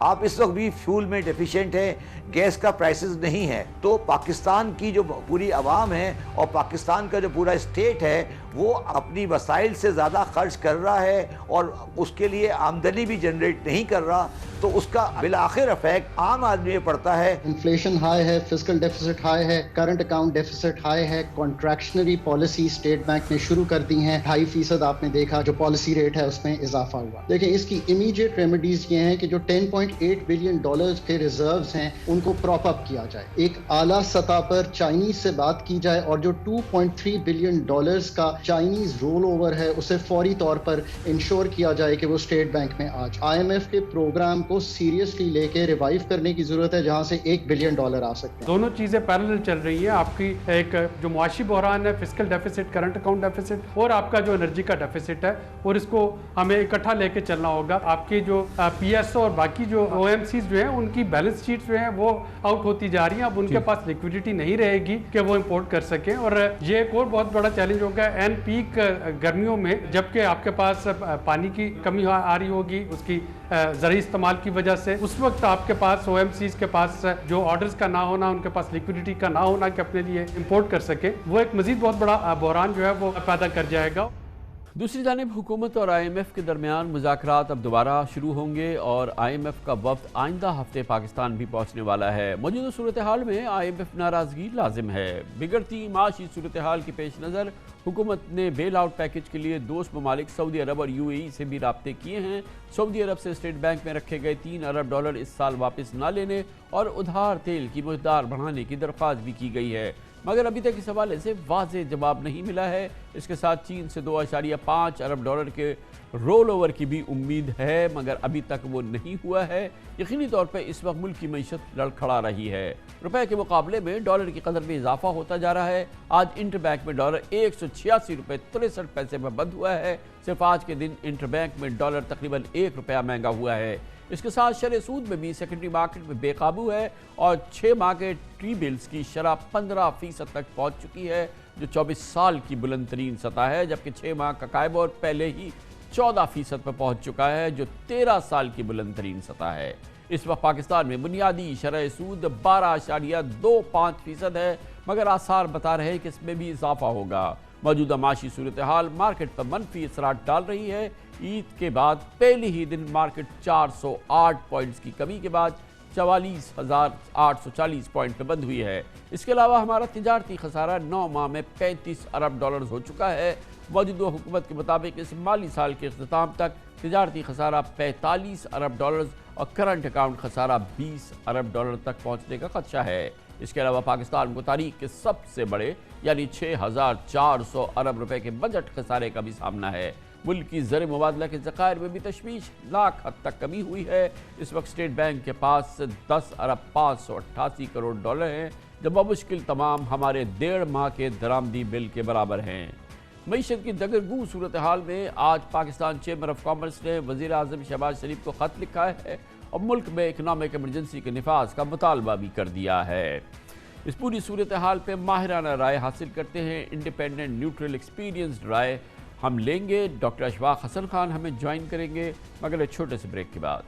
آپ اس وقت بھی فیول میں ڈیفیشینٹ ہیں، گیس کا پرائسز نہیں ہے، تو پاکستان کی جو پوری عوام ہے اور پاکستان کا جو پورا اسٹیٹ ہے وہ اپنی وسائل سے زیادہ خرچ کر رہا ہے اور اس کے لیے آمدنی بھی جنریٹ نہیں کر رہا، تو اس کا بالآخر افیکٹ عام آدمی میں پڑتا ہے۔ انفلیشن ہائی ہے، فسکل ڈیفیسٹ ہائی ہے، کرنٹ اکاؤنٹ ڈیفیسٹ ہائی ہے، کانٹریکشنری پالیسی اسٹیٹ بینک نے شروع کر دی ہیں، 2.5% آپ نے دیکھا جو پالیسی ریٹ ہے اس میں اضافہ ہوا۔ دیکھیں اس کی امیڈیٹ ریمیڈیز یہ ہیں کہ جو 10.8 بلین ڈالرز کے ریزروز ہیں ان کو پراپ اپ کیا جائے، ایک اعلیٰ سطح پر چائنیز سے بات کی جائے اور جو 2.3 بلین ڈالرز کا چائنیز رول اوور ہے اسے فوری طور پر انشور کیا جائے کہ وہ اسٹیٹ بینک میں آ جائے۔ آئی ایم ایف کے پروگرام کو سیریسلی لے کے ریوائیو کرنے کی ضرورت ہے جہاں سے $1 بلین آ سکتے ہیں۔ دونوں چیزیں پیرلل چل رہی ہیں، آپ کی ایک جو معاشی بحران ہے، fiscal deficits, current account deficit, اور آپ کا جو انرجی کا ڈیفیسٹ ہے، اور اس کو ہمیں اکٹھا لے کے چلنا ہوگا۔ آپ کے جو پی ایس او اور باقی جو او ایم سیز جو ہیں ان کی بیلنس شیٹ جو ہیں وہ آؤٹ ہوتی جا رہی ہیں، اب ان کے پاس لیکوڈیٹی نہیں رہے گی کہ وہ امپورٹ کر سکیں، اور یہ ایک اور بہت بڑا چیلنج ہوگا این پیک گرمیوں میں، جبکہ آپ کے پاس پانی کی کمی آ رہی ہوگی اس کی زرعی استعمال کی وجہ سے، اس وقت آپ کے پاس او ایم سیز کے پاس جو آرڈرز کا نہ ہونا، ان کے پاس لیکوڈیٹی کا نہ ہونا کہ اپنے لیے امپورٹ کر سکیں، وہ ایک مزید بہت بڑا بحران جو ہے وہ پیدا کر جائے گا۔ دوسری جانب حکومت اور آئی ایم ایف کے درمیان مذاکرات اب دوبارہ شروع ہوں گے اور آئی ایم ایف کا وفد آئندہ ہفتے پاکستان بھی پہنچنے والا ہے۔ موجودہ صورتحال میں آئی ایم ایف ناراضگی لازم ہے۔ بگڑتی معاشی صورتحال کے پیش نظر حکومت نے بیل آؤٹ پیکج کے لیے دوست ممالک سعودی عرب اور یو اے ای سے بھی رابطے کیے ہیں۔ سعودی عرب سے اسٹیٹ بینک میں رکھے گئے $3 ارب اس سال واپس نہ لینے اور ادھار تیل کی مقدار بڑھانے کی درخواست بھی کی گئی ہے، مگر ابھی تک اس حوالے سے واضح جواب نہیں ملا ہے۔ اس کے ساتھ چین سے $2.5 ارب کے رول اوور کی بھی امید ہے، مگر ابھی تک وہ نہیں ہوا ہے۔ یقینی طور پر اس وقت ملک کی معیشت لڑکھڑا رہی ہے، روپے کے مقابلے میں ڈالر کی قدر میں اضافہ ہوتا جا رہا ہے۔ آج انٹر بینک میں ڈالر $186.63 پر بند ہوا ہے۔ صرف آج کے دن انٹر بینک میں ڈالر تقریباً $1 مہنگا ہوا ہے۔ اس کے ساتھ شرح سود میں بھی سیکنڈری مارکیٹ میں بے قابو ہے اور 6 ماہ کے ٹری بلز کی شرح 15% تک پہنچ چکی ہے، جو 24 سال کی بلند ترین سطح ہے، جبکہ 6 ماہ کا قائبور پہلے ہی 14% پر پہنچ چکا ہے، جو 13 سال کی بلند ترین سطح ہے۔ اس وقت پاکستان میں بنیادی شرح سود 12.25% ہے، مگر آثار بتا رہے کہ اس میں بھی اضافہ ہوگا۔ موجودہ معاشی صورتحال مارکیٹ پر منفی اثرات ڈال رہی ہے۔ عید کے بعد پہلے ہی دن مارکیٹ 408 پوائنٹس کی کمی کے بعد 44,840 پوائنٹ پہ بند ہوئی ہے۔ اس کے علاوہ ہمارا تجارتی خسارہ 9 ماہ میں $35 ارب ہو چکا ہے۔ موجودہ حکومت کے مطابق اس مالی سال کے اختتام تک تجارتی خسارہ $45 ارب اور کرنٹ اکاؤنٹ خسارہ $20 ارب تک پہنچنے کا خدشہ ہے۔ اس کے علاوہ پاکستان کو تاریخ کے سب سے بڑے یعنی 6,400 ارب روپے کے بجٹ خسارے کا بھی سامنا ہے۔ ملک کی زر مبادلہ کے ذخائر میں بھی تشویش لاکھ حد تک کمی ہوئی ہے۔ اس وقت اسٹیٹ بینک کے پاس $10 ارب 588 کروڑ ہیں، جو بمشکل تمام ہمارے 1.5 ماہ کے درآمدی بل کے برابر ہیں۔ معیشت کی دگرگوں صورتحال میں آج پاکستان چیمبر آف کامرس نے وزیر اعظم شہباز شریف کو خط لکھا ہے اور ملک میں اکنامک ایمرجنسی کے نفاذ کا مطالبہ بھی کر دیا ہے۔ اس پوری صورتحال پہ ماہرانہ رائے حاصل کرتے ہیں، انڈیپینڈنٹ نیوٹرل ایکسپیرینسڈ رائے ہم لیں گے۔ ڈاکٹر اشفاق حسن خان ہمیں جوائن کریں گے مگر ایک چھوٹے سے بریک کے بعد۔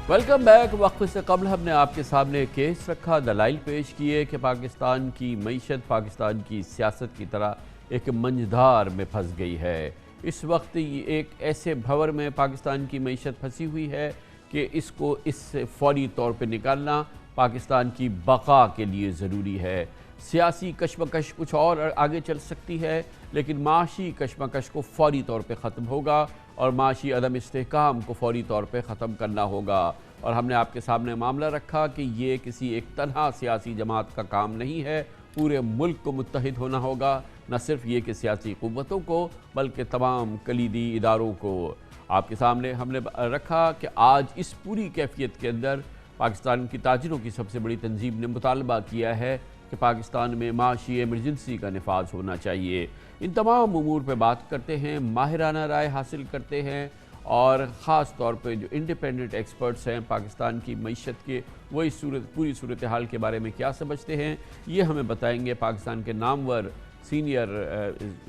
Welcome back. وقفے سے قبل ہم نے آپ کے سامنے کیس رکھا، دلائل پیش کیے کہ پاکستان کی معیشت پاکستان کی سیاست کی طرح ایک منجدار میں پھنس گئی ہے۔ اس وقت ایک ایسے بھور میں پاکستان کی معیشت پھنسی ہوئی ہے کہ اس کو اس سے فوری طور پہ نکالنا پاکستان کی بقا کے لیے ضروری ہے۔ سیاسی کشمکش کچھ اور آگے چل سکتی ہے، لیکن معاشی کشمکش کو فوری طور پہ ختم ہوگا اور معاشی عدم استحکام کو فوری طور پہ ختم کرنا ہوگا۔ اور ہم نے آپ کے سامنے معاملہ رکھا کہ یہ کسی ایک تنہا سیاسی جماعت کا کام نہیں ہے، پورے ملک کو متحد ہونا ہوگا، نہ صرف یہ کہ سیاسی قوتوں کو بلکہ تمام کلیدی اداروں کو۔ آپ کے سامنے ہم نے رکھا کہ آج اس پوری کیفیت کے اندر پاکستان کی تاجروں کی سب سے بڑی تنظیم نے مطالبہ کیا ہے کہ پاکستان میں معاشی ایمرجنسی کا نفاذ ہونا چاہیے۔ ان تمام امور پہ بات کرتے ہیں، ماہرانہ رائے حاصل کرتے ہیں اور خاص طور پہ جو انڈیپینڈنٹ ایکسپرٹس ہیں پاکستان کی معیشت کے، وہ اس پوری صورتحال کے بارے میں کیا سمجھتے ہیں، یہ ہمیں بتائیں گے پاکستان کے نامور سینئر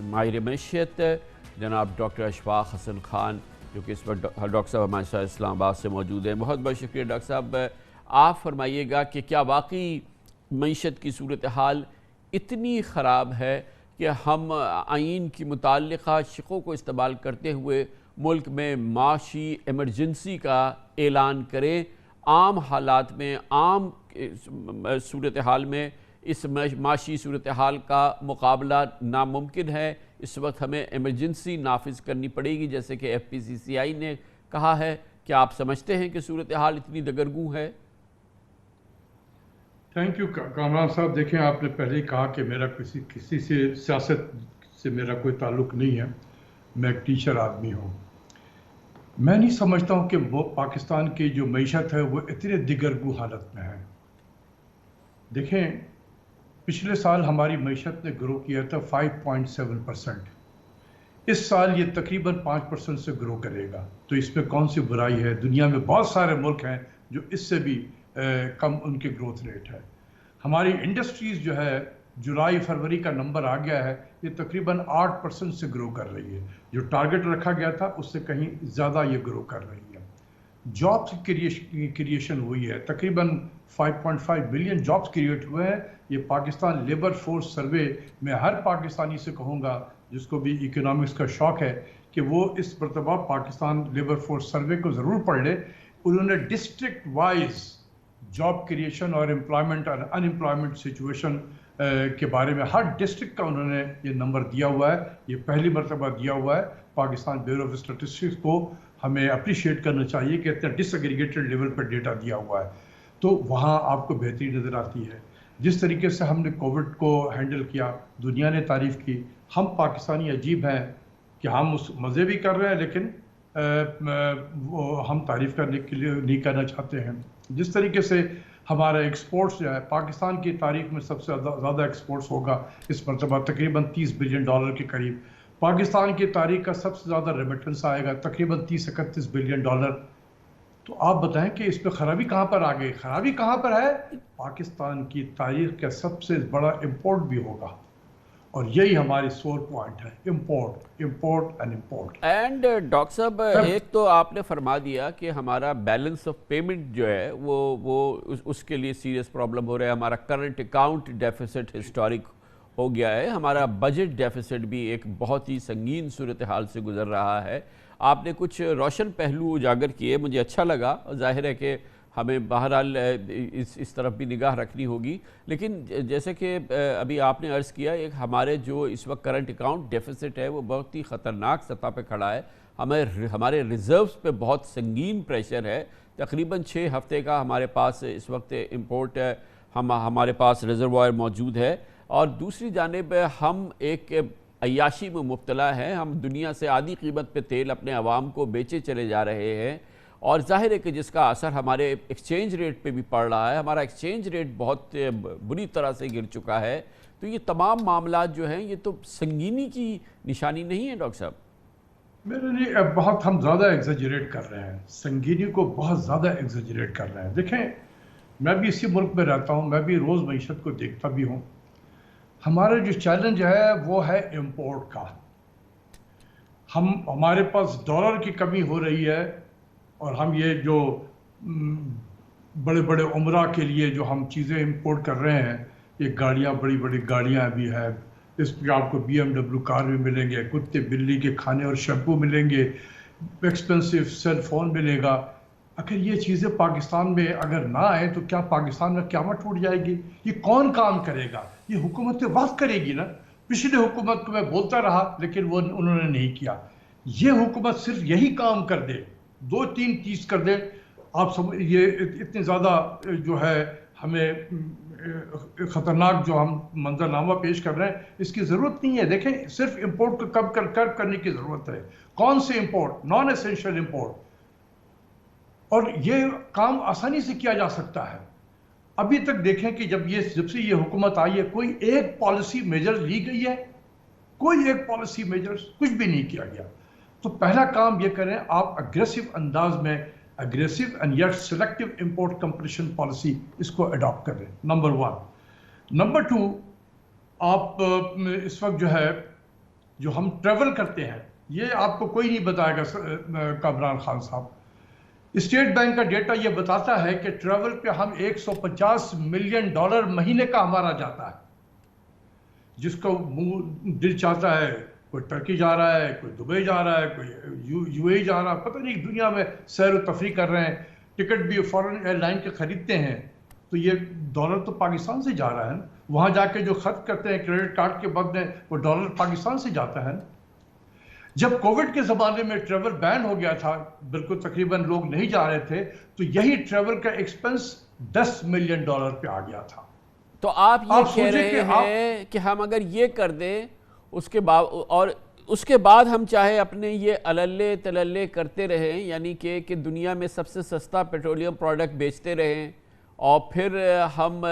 ماہر معیشت جناب ڈاکٹر اشفاق حسن خان۔ جو کہ اس وقت ڈاکٹر صاحب ہمارے ساتھ اسلام آباد سے موجود ہیں. بہت بہت شکریہ ڈاکٹر صاحب. آپ فرمائیے گا کہ کیا واقعی معیشت کی صورتحال اتنی خراب ہے کہ ہم آئین کی متعلقہ شقوں کو استعمال کرتے ہوئے ملک میں معاشی ایمرجنسی کا اعلان کریں؟ عام حالات میں، عام صورتحال میں اس معاشی صورتحال کا مقابلہ ناممکن ہے. اس وقت ہمیں ایمرجنسی نافذ کرنی پڑے گی جیسے کہ FPCCI نے کہا ہے. کیا آپ سمجھتے ہیں کہ صورتحال اتنی دگرگوں ہے؟ تھینک یو کامران صاحب. دیکھیں، آپ نے پہلے ہی کہا کہ میرا کسی سے سیاست سے میرا کوئی تعلق نہیں ہے. میں ایک ٹیچر آدمی ہوں. میں نہیں سمجھتا ہوں کہ وہ پاکستان کی جو معیشت ہے وہ اتنے دگرگو حالت میں ہے. دیکھیں، پچھلے سال ہماری معیشت نے گرو کیا تھا 5.7%. اس سال یہ تقریباً 5% سے گرو کرے گا. تو اس میں کون سی برائی ہے؟ دنیا میں بہت سارے ملک ہیں جو اس سے بھی کم ان کے گروتھ ریٹ ہے. ہماری انڈسٹریز جو ہے جولائی فروری کا نمبر آ گیا ہے، یہ تقریباً 8% سے گرو کر رہی ہے. جو ٹارگٹ رکھا گیا تھا اس سے کہیں زیادہ یہ گرو کر رہی ہے. جابس کریشن ہوئی ہے، تقریباً 5.5 ملین جابس کریٹ ہوئے ہیں. یہ پاکستان لیبر فورس سروے میں ہر پاکستانی سے کہوں گا جس کو بھی اکنامکس کا شوق ہے کہ وہ اس مرتبہ پاکستان لیبر فورس سروے کو ضرور پڑھ لے. انہوں نے ڈسٹرکٹ وائز جاب کریشن اور امپلائمنٹ اور ان امپلائمنٹ سچویشن کے بارے میں ہر ڈسٹرکٹ کا انہوں نے یہ نمبر دیا ہوا ہے. یہ پہلی مرتبہ دیا ہوا ہے. پاکستان بیورو آف اسٹیٹسٹکس کو ہمیں اپریشیٹ کرنا چاہیے کہ اتنا ڈس ایگریگیٹڈ لیول پر ڈیٹا دیا ہوا ہے. تو وہاں آپ کو بہتری نظر آتی ہے. جس طریقے سے ہم نے کووڈ کو ہینڈل کیا، دنیا نے تعریف کی. ہم پاکستانی عجیب ہیں کہ ہم اس مزے بھی کر رہے ہیں لیکن ہم تعریف کرنے کے لیے نہیں کرنا چاہتے ہیں. جس طریقے سے ہمارا ایکسپورٹس جو ہے پاکستان کی تاریخ میں سب سے زیادہ ایکسپورٹس ہوگا اس مرتبہ، تقریباً $30 بلین کے قریب. پاکستان کی تاریخ کا سب سے زیادہ ریمیٹنس آئے گا، تقریباً $30-31 بلین. تو آپ بتائیں کہ اس پہ خرابی کہاں پر آ گئی؟ خرابی کہاں پر ہے؟ پاکستان کی تاریخ کا سب سے بڑا امپورٹ بھی ہوگا، اور یہی ہماری سور پوائنٹ ہے، import and import. And doctor صاحب، ایک تو آپ نے فرما دیا کہ ہمارا بیلنس آف پیمنٹ جو ہے وہ اس کے لیے سیریس پرابلم ہو رہا ہے. ہمارا کرنٹ اکاؤنٹ ڈیفیسٹ ہسٹورک ہو گیا ہے. ہمارا بجٹ ڈیفیسٹ بھی ایک بہت ہی سنگین صورتحال سے گزر رہا ہے. آپ نے کچھ روشن پہلو اجاگر کیے، مجھے اچھا لگا. ظاہر ہے کہ ہمیں بہرحال اس طرف بھی نگاہ رکھنی ہوگی. لیکن جیسے کہ ابھی آپ نے عرض کیا، ایک ہمارے جو اس وقت کرنٹ اکاؤنٹ ڈیفیسٹ ہے وہ بہت ہی خطرناک سطح پہ کھڑا ہے. ہمارے ریزروز پہ بہت سنگین پریشر ہے. تقریباً 6 ہفتے کا ہمارے پاس اس وقت امپورٹ ہمارے پاس ریزروائر موجود ہے. اور دوسری جانب ہم ایک عیاشی میں مبتلا ہیں. ہم دنیا سے آدھی قیمت پہ تیل اپنے عوام کو بیچے چلے جا رہے ہیں، اور ظاہر ہے کہ جس کا اثر ہمارے ایکسچینج ریٹ پہ بھی پڑ رہا ہے. ہمارا ایکسچینج ریٹ بہت بری طرح سے گر چکا ہے. تو یہ تمام معاملات جو ہیں یہ تو سنگینی کی نشانی نہیں ہے ڈاکٹر صاحب؟ میرے لیے بہت ہم زیادہ ایگزیجریٹ کر رہے ہیں، سنگینی کو بہت زیادہ ایگزیجریٹ کر رہے ہیں. دیکھیں، میں بھی اسی ملک میں رہتا ہوں، میں بھی روز معیشت کو دیکھتا بھی ہوں. ہمارا جو چیلنج ہے وہ ہے امپورٹ کا. ہمارے پاس ڈالر کی کمی ہو رہی ہے، اور ہم یہ جو بڑے بڑے عمرہ کے لیے جو ہم چیزیں امپورٹ کر رہے ہیں، یہ گاڑیاں، بڑی بڑی گاڑیاں بھی ہیں. اس پہ آپ کو BMW کار بھی ملیں گے، کتے بلی کے کھانے اور شیمپو ملیں گے، ایکسپینسو سیل فون ملے گا. اگر یہ چیزیں پاکستان میں اگر نہ آئیں تو کیا پاکستان میں قیامت ٹوٹ جائے گی؟ یہ کون کام کرے گا؟ یہ حکومت وقت کرے گی نا. پچھلے حکومت کو میں بولتا رہا لیکن وہ انہوں نے نہیں کیا. یہ حکومت صرف یہی کام کر دے، 2-3 چیز کر دے. آپ یہ اتنے زیادہ جو ہے ہمیں خطرناک جو ہم منظرنامہ پیش کر رہے ہیں، اس کی ضرورت نہیں ہے. دیکھیں، صرف امپورٹ کو کم کرنے کی ضرورت ہے. کون سے امپورٹ؟ Naan essential import. اور یہ کام آسانی سے کیا جا سکتا ہے. ابھی تک دیکھیں کہ جب سے یہ حکومت آئی ہے، کوئی ایک پالیسی میجر لی گئی ہے؟ کوئی ایک پالیسی میجر کچھ بھی نہیں کیا گیا. تو پہلا کام یہ کریں، آپ اگریسو انداز میں aggressive and yet selective import competition policy اس کو اڈاپٹ کریں، نمبر 1. نمبر 2، آپ اس وقت جو ہے جو ہم ٹریول کرتے ہیں، یہ آپ کو کوئی نہیں بتائے گا کامران خان صاحب. اسٹیٹ بینک کا ڈیٹا یہ بتاتا ہے کہ ٹریول پہ ہم $150 ملین مہینے کا ہمارا جاتا ہے. جس کو دل چاہتا ہے کوئی ٹرکی جا رہا ہے, کوئی دبئی جا رہا ہے, کوئی یو اے جا رہا ہے, پتہ نہیں دنیا میں سیر و تفریح کر رہے ہیں, ٹکٹ بھی فورن ایئر لائن کے خریدتے ہیں. تو یہ ڈالر تو پاکستان سے جا رہا ہے نا. وہاں جا کے جو خرچ کرتے ہیں کریڈٹ کارڈ کے بدلے وہ ڈالر پاکستان سے جاتا ہے نا. جب کووڈ کے زمانے میں ٹریول بین ہو گیا تھا, بالکل تقریباً لوگ نہیں جا رہے تھے, تو یہی ٹریول کا ایکسپنس $10 ملین پہ آ گیا تھا. تو آپ یہ کہہ رہے ہیں کہ ہم اگر یہ کر دیں اس کے بعد ہم چاہے اپنے یہ اللے تللے کرتے رہیں, یعنی کہ دنیا میں سب سے سستا پیٹرولیم پروڈکٹ بیچتے رہیں, اور پھر ہم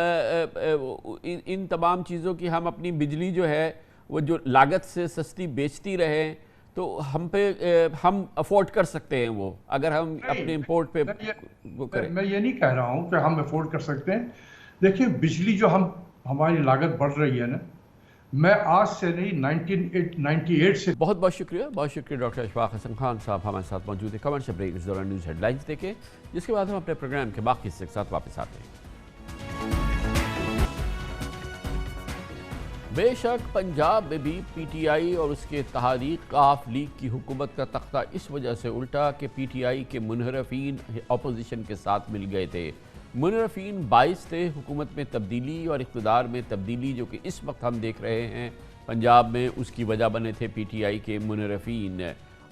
ان تمام چیزوں کی ہم اپنی بجلی جو ہے وہ جو لاگت سے سستی بیچتی رہیں, تو ہم افورڈ کر سکتے ہیں وہ, اگر ہم اپنے امپورٹ پہ کریں. میں یہ نہیں کہہ رہا ہوں کہ ہم افورڈ کر سکتے ہیں. دیکھیں بجلی جو ہماری لاگت بڑھ رہی ہے نا, میں آج سے نہیں 1998 سے. بہت بہت شکریہ ڈاکٹر اشفاق حسن خان صاحب ہمارے ساتھ موجود ہیں. کمرشل بریک اس دوران نیوز ہیڈ لائنز دیکھیں, جس کے بعد ہم اپنے پروگرام کے باقی حصے کے ساتھ واپس آتے ہیں. بے شک پنجاب میں بھی پی ٹی آئی اور اس کے تحریک کاف لیگ کی حکومت کا تختہ اس وجہ سے الٹا کہ پی ٹی آئی کے منحرفین اپوزیشن کے ساتھ مل گئے تھے. منحرفین باعث تھے حکومت میں تبدیلی اور اقتدار میں تبدیلی, جو کہ اس وقت ہم دیکھ رہے ہیں پنجاب میں, اس کی وجہ بنے تھے پی ٹی آئی کے منحرفین.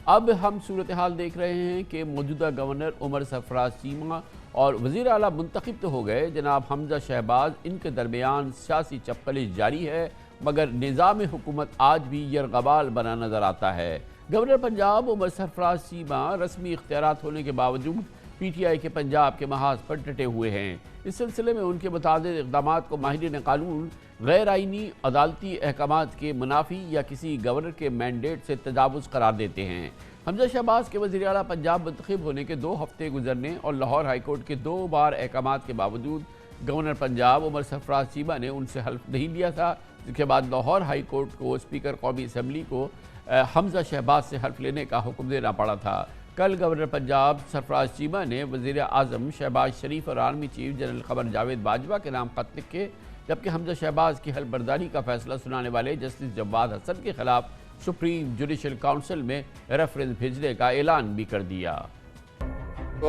اب ہم صورتحال دیکھ رہے ہیں کہ موجودہ گورنر عمر سرفراز چیمہ اور وزیر اعلیٰ منتخب تو ہو گئے جناب حمزہ شہباز, ان کے درمیان سیاسی چپقلش جاری ہے, مگر نظام حکومت آج بھی یرغمال بنا نظر آتا ہے. گورنر پنجاب عمر سرفراز چیمہ رسمی اختیارات ہونے کے باوجود پی ٹی آئی کے پنجاب کے محاذ پر ڈٹے ہوئے ہیں. اس سلسلے میں ان کے متعدد اقدامات کو ماہرین قانون غیر آئینی عدالتی احکامات کے منافی یا کسی گورنر کے مینڈیٹ سے تجاوز قرار دیتے ہیں. حمزہ شہباز کے وزیر اعلیٰ پنجاب منتخب ہونے کے 2 ہفتے گزرنے اور لاہور ہائی کورٹ کے 2 بار احکامات کے باوجود گورنر پنجاب عمر سرفراز چیمہ نے ان سے حلف نہیں لیا تھا, جس کے بعد لاہور ہائی کورٹ کو اسپیکر قومی اسمبلی کو حمزہ شہباز سے حلف لینے کا حکم دینا پڑا تھا. کل گورنر پنجاب سرفراز چیمہ نے وزیر اعظم شہباز شریف اور army chief general Qamar Javed Bajwa کے نام خط لکھے, جبکہ حمزہ شہباز کی حلف برداری کا فیصلہ سنانے والے جسٹس جواد حسن کے خلاف سپریم جوڈیشل کاؤنسل میں ریفرنس بھیجنے کا اعلان بھی کر دیا.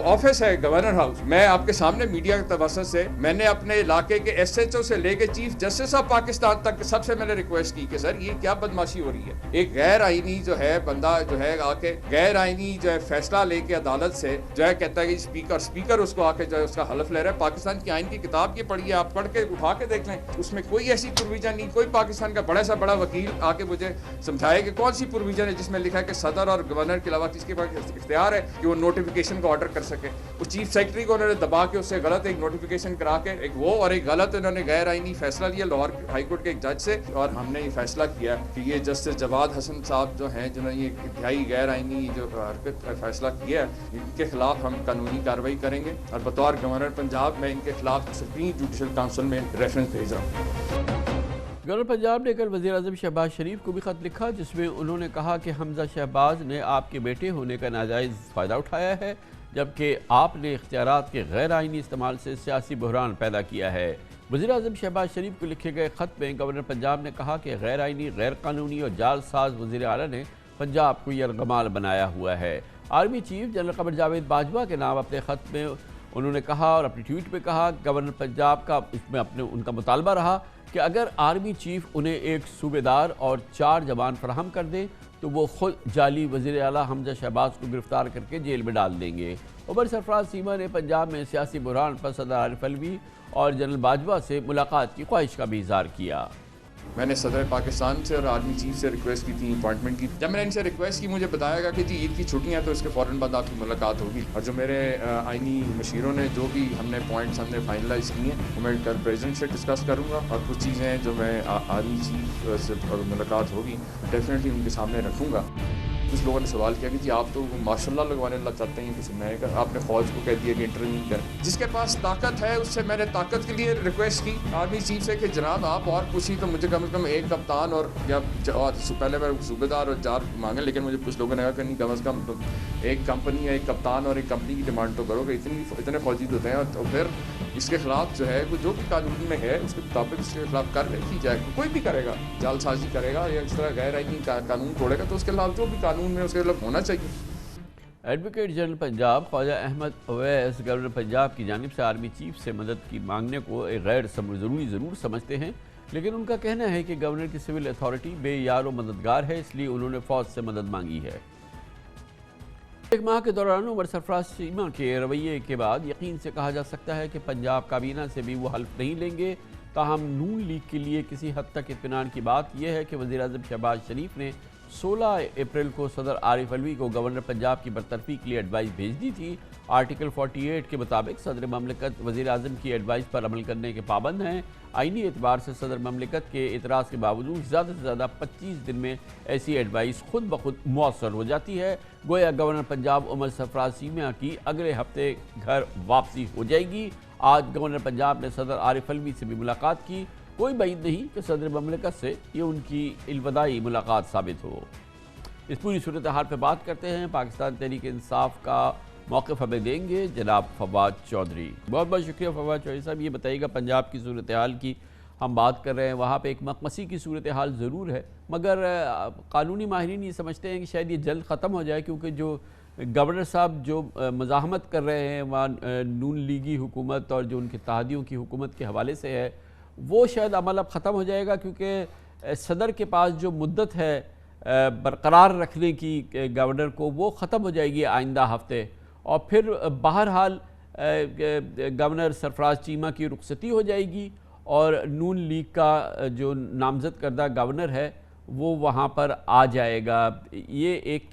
آفس ہے گورنر ہاؤس. میں آپ کے سامنے میڈیا کے توسط سے میں نے اپنے علاقے کے ایس ایچ او سے لے کے چیف جسٹس آف پاکستان تک سب سے میں نے ریکویسٹ کی کہ سر یہ کیا بدماشی ہو رہی ہے. ایک غیر آئینی جو ہے بندہ جو ہے آ کے غیر آئینی جو ہے فیصلہ لے کے عدالت سے جو ہے کہتا ہے کہ اسپیکر اس کو آ کے جو ہے اس کا حلف لے رہا ہے. پاکستان کی آئین کی کتاب یہ پڑھی ہے, آپ پڑھ کے اٹھا کے دیکھ لیں, اس میں کوئی ایسی پروویژن نہیں. کوئی پاکستان کا بڑا سا بڑا وکیل آ کے مجھے سمجھائے کہ کون سی پروویژن ہے جس میں لکھا ہے کہ صدر اور گورنر کے علاوہ کس کے پاس اختیار ہے کہ وہ نوٹیفیکیشن کو آرڈر کر سکے. چیف سیکرٹری کو انہوں نے دبا کے اس سے غلط ایک نوٹیفیکیشن کرا کے ایک وہ اور ایک غلط انہوں نے غیر آئینی فیصلہ لیا لاہور ہائی کورٹ کے ایک جج سے, اور ہم نے یہ فیصلہ کیا کہ یہ جسٹس جواد حسن صاحب جو ہیں جنہوں نے یہ انتہائی غیر آئینی جو حرکت فیصلہ کیا ہے ان کے خلاف ہم قانونی کارروائی کریں گے, اور بطور گورنر پنجاب میں ان کے خلاف سپریم جوڈیشل کاؤنسل میں ریفرنس بھیج رہا ہوں. گورنر پنجاب نے کل وزیر اعظم شہباز شریف کو بھی خط لکھا, جس میں انہوں نے کہا کہ حمزہ شہباز نے آپ کے بیٹے ہونے کا ناجائز فائدہ اٹھایا ہے, جبکہ آپ نے اختیارات کے غیر آئینی استعمال سے سیاسی بحران پیدا کیا ہے. وزیر اعظم شہباز شریف کو لکھے گئے خط میں گورنر پنجاب نے کہا کہ غیر آئینی, غیر قانونی اور جعل ساز وزیر اعلیٰ نے پنجاب کو یرغمال بنایا ہوا ہے. Army chief general Qamar Javed Bajwa کے نام اپنے خط میں انہوں نے کہا اور اپنی ٹویٹ پہ کہا, گورنر پنجاب کا اس میں ان کا مطالبہ رہا کہ اگر آرمی چیف انہیں ایک صوبے دار اور 4 جوان فراہم کر دیں تو وہ خود جعلی وزیر اعلیٰ حمزہ شہباز کو گرفتار کر کے جیل میں ڈال دیں گے. عمر سرفراز چیمہ نے پنجاب میں سیاسی بحران پر صدر عارف الوی اور جنرل باجوہ سے ملاقات کی خواہش کا بھی اظہار کیا. میں نے صدر پاکستان سے اور آرمی چیف سے ریکویسٹ کی تھی اپوائنٹمنٹ کی. جب میں نے ان سے ریکویسٹ کی مجھے بتایا گیا کہ جی عید کی چھٹیاں تو اس کے فوراً بعد آپ کی ملاقات ہوگی, اور جو میرے آئینی مشیروں نے جو بھی ہم نے پوائنٹس ہم نے فائنلائز کیے ہیں وہ میں کل پریزیڈنٹ سے ڈسکس کروں گا, اور کچھ چیزیں جو میں آرمی چیف سے ملاقات ہوگی ڈیفینیٹلی ان کے سامنے رکھوں گا. کچھ لوگوں نے سوال کیا کہ جی آپ تو مارشل لا لگوانے اللہ چاہتے ہیں کسی، میں نے کہا آپ نے فوج کو کہہ دیا کہ انٹرویو کریں، جس کے پاس طاقت ہے اس سے میں نے طاقت کے لیے ریکویسٹ کی آرمی چیف سے کہ جناب آپ اور کچھ ہی تو مجھے کم از کم ایک کپتان اور پہلے میں صوبے دار اور 4 مانگے، لیکن مجھے کچھ لوگوں نے کہا کہ نہیں کم از کم ایک کمپنی یا ایک کپتان اور ایک کمپنی کی ڈیمانڈ تو کرو کہ اتنے فوجی ہوتے ہیں، اور پھر اس کے خلاف جو ہے جو بھی قانون میں ہے اس کے مطابق اس کے خلاف کارروائی کی جائے. کوئی بھی کرے گا، جال سازی کرے گا یا اس طرح غیر آئینی قانون توڑے گا تو اس کے خلاف جو بھی قانون میں اس کے خلاف ہونا چاہیے. Advocate general Punjab Khwaja Ahmad Owais governor Punjab کی جانب سے آرمی چیف سے مدد کی مانگنے کو ایک غیر ضرور سمجھتے ہیں، لیکن ان کا کہنا ہے کہ گورنر کی سول اتھارٹی بے یار و مددگار ہے، اس لیے انہوں نے فوج سے مدد مانگی ہے. ایک ماہ کے دوران عمر سرفراز چیمہ کے رویے کے بعد یقین سے کہا جا سکتا ہے کہ پنجاب کابینہ سے بھی وہ حلف نہیں لیں گے. تاہم نون لیگ کے لیے کسی حد تک اطمینان کی بات یہ ہے کہ وزیر اعظم شہباز شریف نے 16 اپریل کو صدر عارف علوی کو گورنر پنجاب کی برطرفی کے لیے ایڈوائز بھیج دی تھی. آرٹیکل 48 کے مطابق صدر مملکت وزیر اعظم کی ایڈوائز پر عمل کرنے کے پابند ہیں. آئینی اعتبار سے صدر مملکت کے اعتراض کے باوجود زیادہ سے زیادہ 25 دن میں ایسی ایڈوائز خود بخود مؤثر ہو جاتی ہے. گویا گورنر پنجاب عمر سرفراز چیمہ کی اگلے ہفتے گھر واپسی ہو جائے گی. آج گورنر پنجاب نے صدر عارف علوی سے بھی ملاقات کی. کوئی بعید نہیں کہ صدر مملکت سے یہ ان کی الوداعی ملاقات ثابت ہو. اس پوری صورتحال پہ بات کرتے ہیں. پاکستان تحریک انصاف کا موقف ہمیں دیں گے جناب فواد چودھری. بہت بہت شکریہ فواد چودھری صاحب. یہ بتائیے گا پنجاب کی صورتحال کی ہم بات کر رہے ہیں، وہاں پہ ایک مقمصی کی صورتحال ضرور ہے، مگر قانونی ماہرین یہ سمجھتے ہیں کہ شاید یہ جلد ختم ہو جائے، کیونکہ جو گورنر صاحب جو مزاحمت کر رہے ہیں وہاں نون لیگی حکومت اور جو ان کے اتحادیوں کی حکومت کے حوالے سے ہے، وہ شاید عمل اب ختم ہو جائے گا، کیونکہ صدر کے پاس جو مدت ہے برقرار رکھنے کی گورنر کو وہ ختم ہو جائے گی آئندہ ہفتے، اور پھر بہرحال گورنر سرفراز چیمہ کی رخصتی ہو جائے گی اور نون لیگ کا جو نامزد کردہ گورنر ہے وہ وہاں پر آ جائے گا. یہ ایک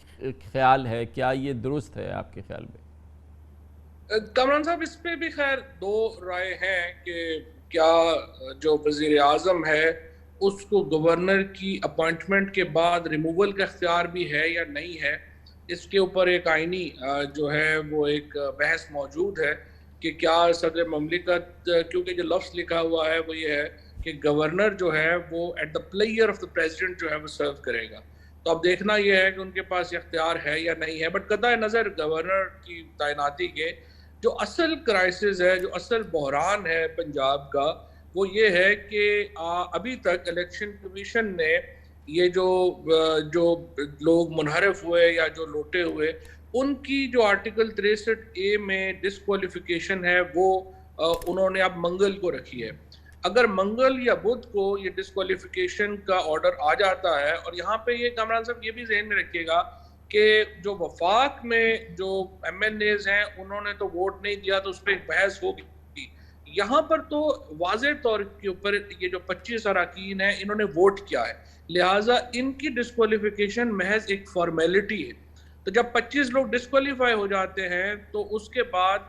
خیال ہے، کیا یہ درست ہے آپ کے خیال میں؟ کامران صاحب اس پہ بھی خیر 2 رائے ہیں کہ کیا جو وزیر اعظم ہے اس کو گورنر کی اپوائنٹمنٹ کے بعد ریموول کا اختیار بھی ہے یا نہیں ہے. اس کے اوپر ایک آئینی جو ہے وہ ایک بحث موجود ہے کہ کیا صدر مملکت، کیونکہ جو لفظ لکھا ہوا ہے وہ یہ ہے کہ گورنر جو ہے وہ at the pleasure of the president جو ہے وہ سرو کرے گا. تو اب دیکھنا یہ ہے کہ ان کے پاس اختیار ہے یا نہیں ہے. بٹ قطع نظر گورنر کی تعیناتی کے جو اصل کرائسس ہے، جو اصل بحران ہے پنجاب کا، وہ یہ ہے کہ ابھی تک الیکشن کمیشن نے یہ جو لوگ منحرف ہوئے یا جو لوٹے ہوئے، ان کی جو آرٹیکل 63A میں ڈسکوالیفیکیشن ہے وہ انہوں نے اب منگل کو رکھی ہے. اگر منگل یا بدھ کو یہ ڈسکوالیفیکیشن کا آرڈر آ جاتا ہے، اور یہاں پہ یہ کامران صاحب یہ بھی ذہن میں رکھیے گا کہ جو وفاق میں جو ایم این ایز ہیں انہوں نے تو ووٹ نہیں دیا، تو اس پہ ایک بحث ہوگی. یہاں پر تو واضح طور کے اوپر یہ جو 25 اراکین ہیں انہوں نے ووٹ کیا ہے، لہٰذا ان کی ڈسکوالیفیکیشن محض ایک فارمیلٹی ہے. تو جب 25 لوگ ڈسکوالیفائی ہو جاتے ہیں تو اس کے بعد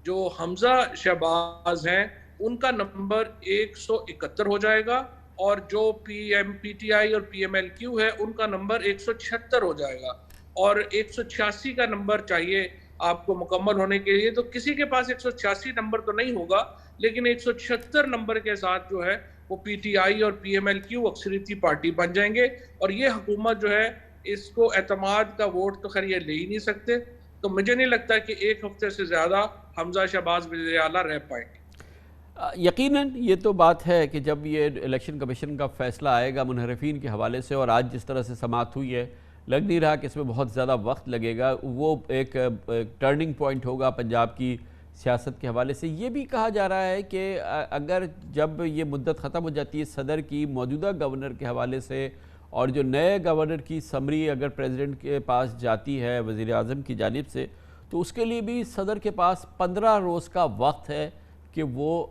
جو حمزہ شہباز ہیں ان کا نمبر 171 ہو جائے گا، اور جو پی ٹی آئی اور پی ایم ایل کیو ہے ان کا نمبر 176 ہو جائے گا، اور 186 کا نمبر چاہیے آپ کو مکمل ہونے کے لیے. تو کسی کے پاس 186 نمبر تو نہیں ہوگا، لیکن 176 نمبر کے ساتھ جو ہے وہ پی ٹی آئی اور پی ایم ایل کیو اکثریتی پارٹی بن جائیں گے، اور یہ حکومت جو ہے اس کو اعتماد کا ووٹ تو خیر یہ لے ہی نہیں سکتے. تو مجھے نہیں لگتا کہ ایک ہفتے سے زیادہ حمزہ شہباز وزیر اعلیٰ رہ پائیں گے. یقیناً یہ تو بات ہے کہ جب یہ الیکشن کمیشن کا فیصلہ آئے گا منحرفین کے حوالے سے، اور آج جس طرح سے سماعت ہوئی ہے لگ نہیں رہا کہ اس میں بہت زیادہ وقت لگے گا، وہ ایک ٹرننگ پوائنٹ ہوگا پنجاب کی سیاست کے حوالے سے. یہ بھی کہا جا رہا ہے کہ اگر جب یہ مدت ختم ہو جاتی ہے صدر کی موجودہ گورنر کے حوالے سے، اور جو نئے گورنر کی سمری اگر پریزیڈنٹ کے پاس جاتی ہے وزیر اعظم کی جانب سے، تو اس کے لیے بھی صدر کے پاس 15 روز کا وقت ہے کہ وہ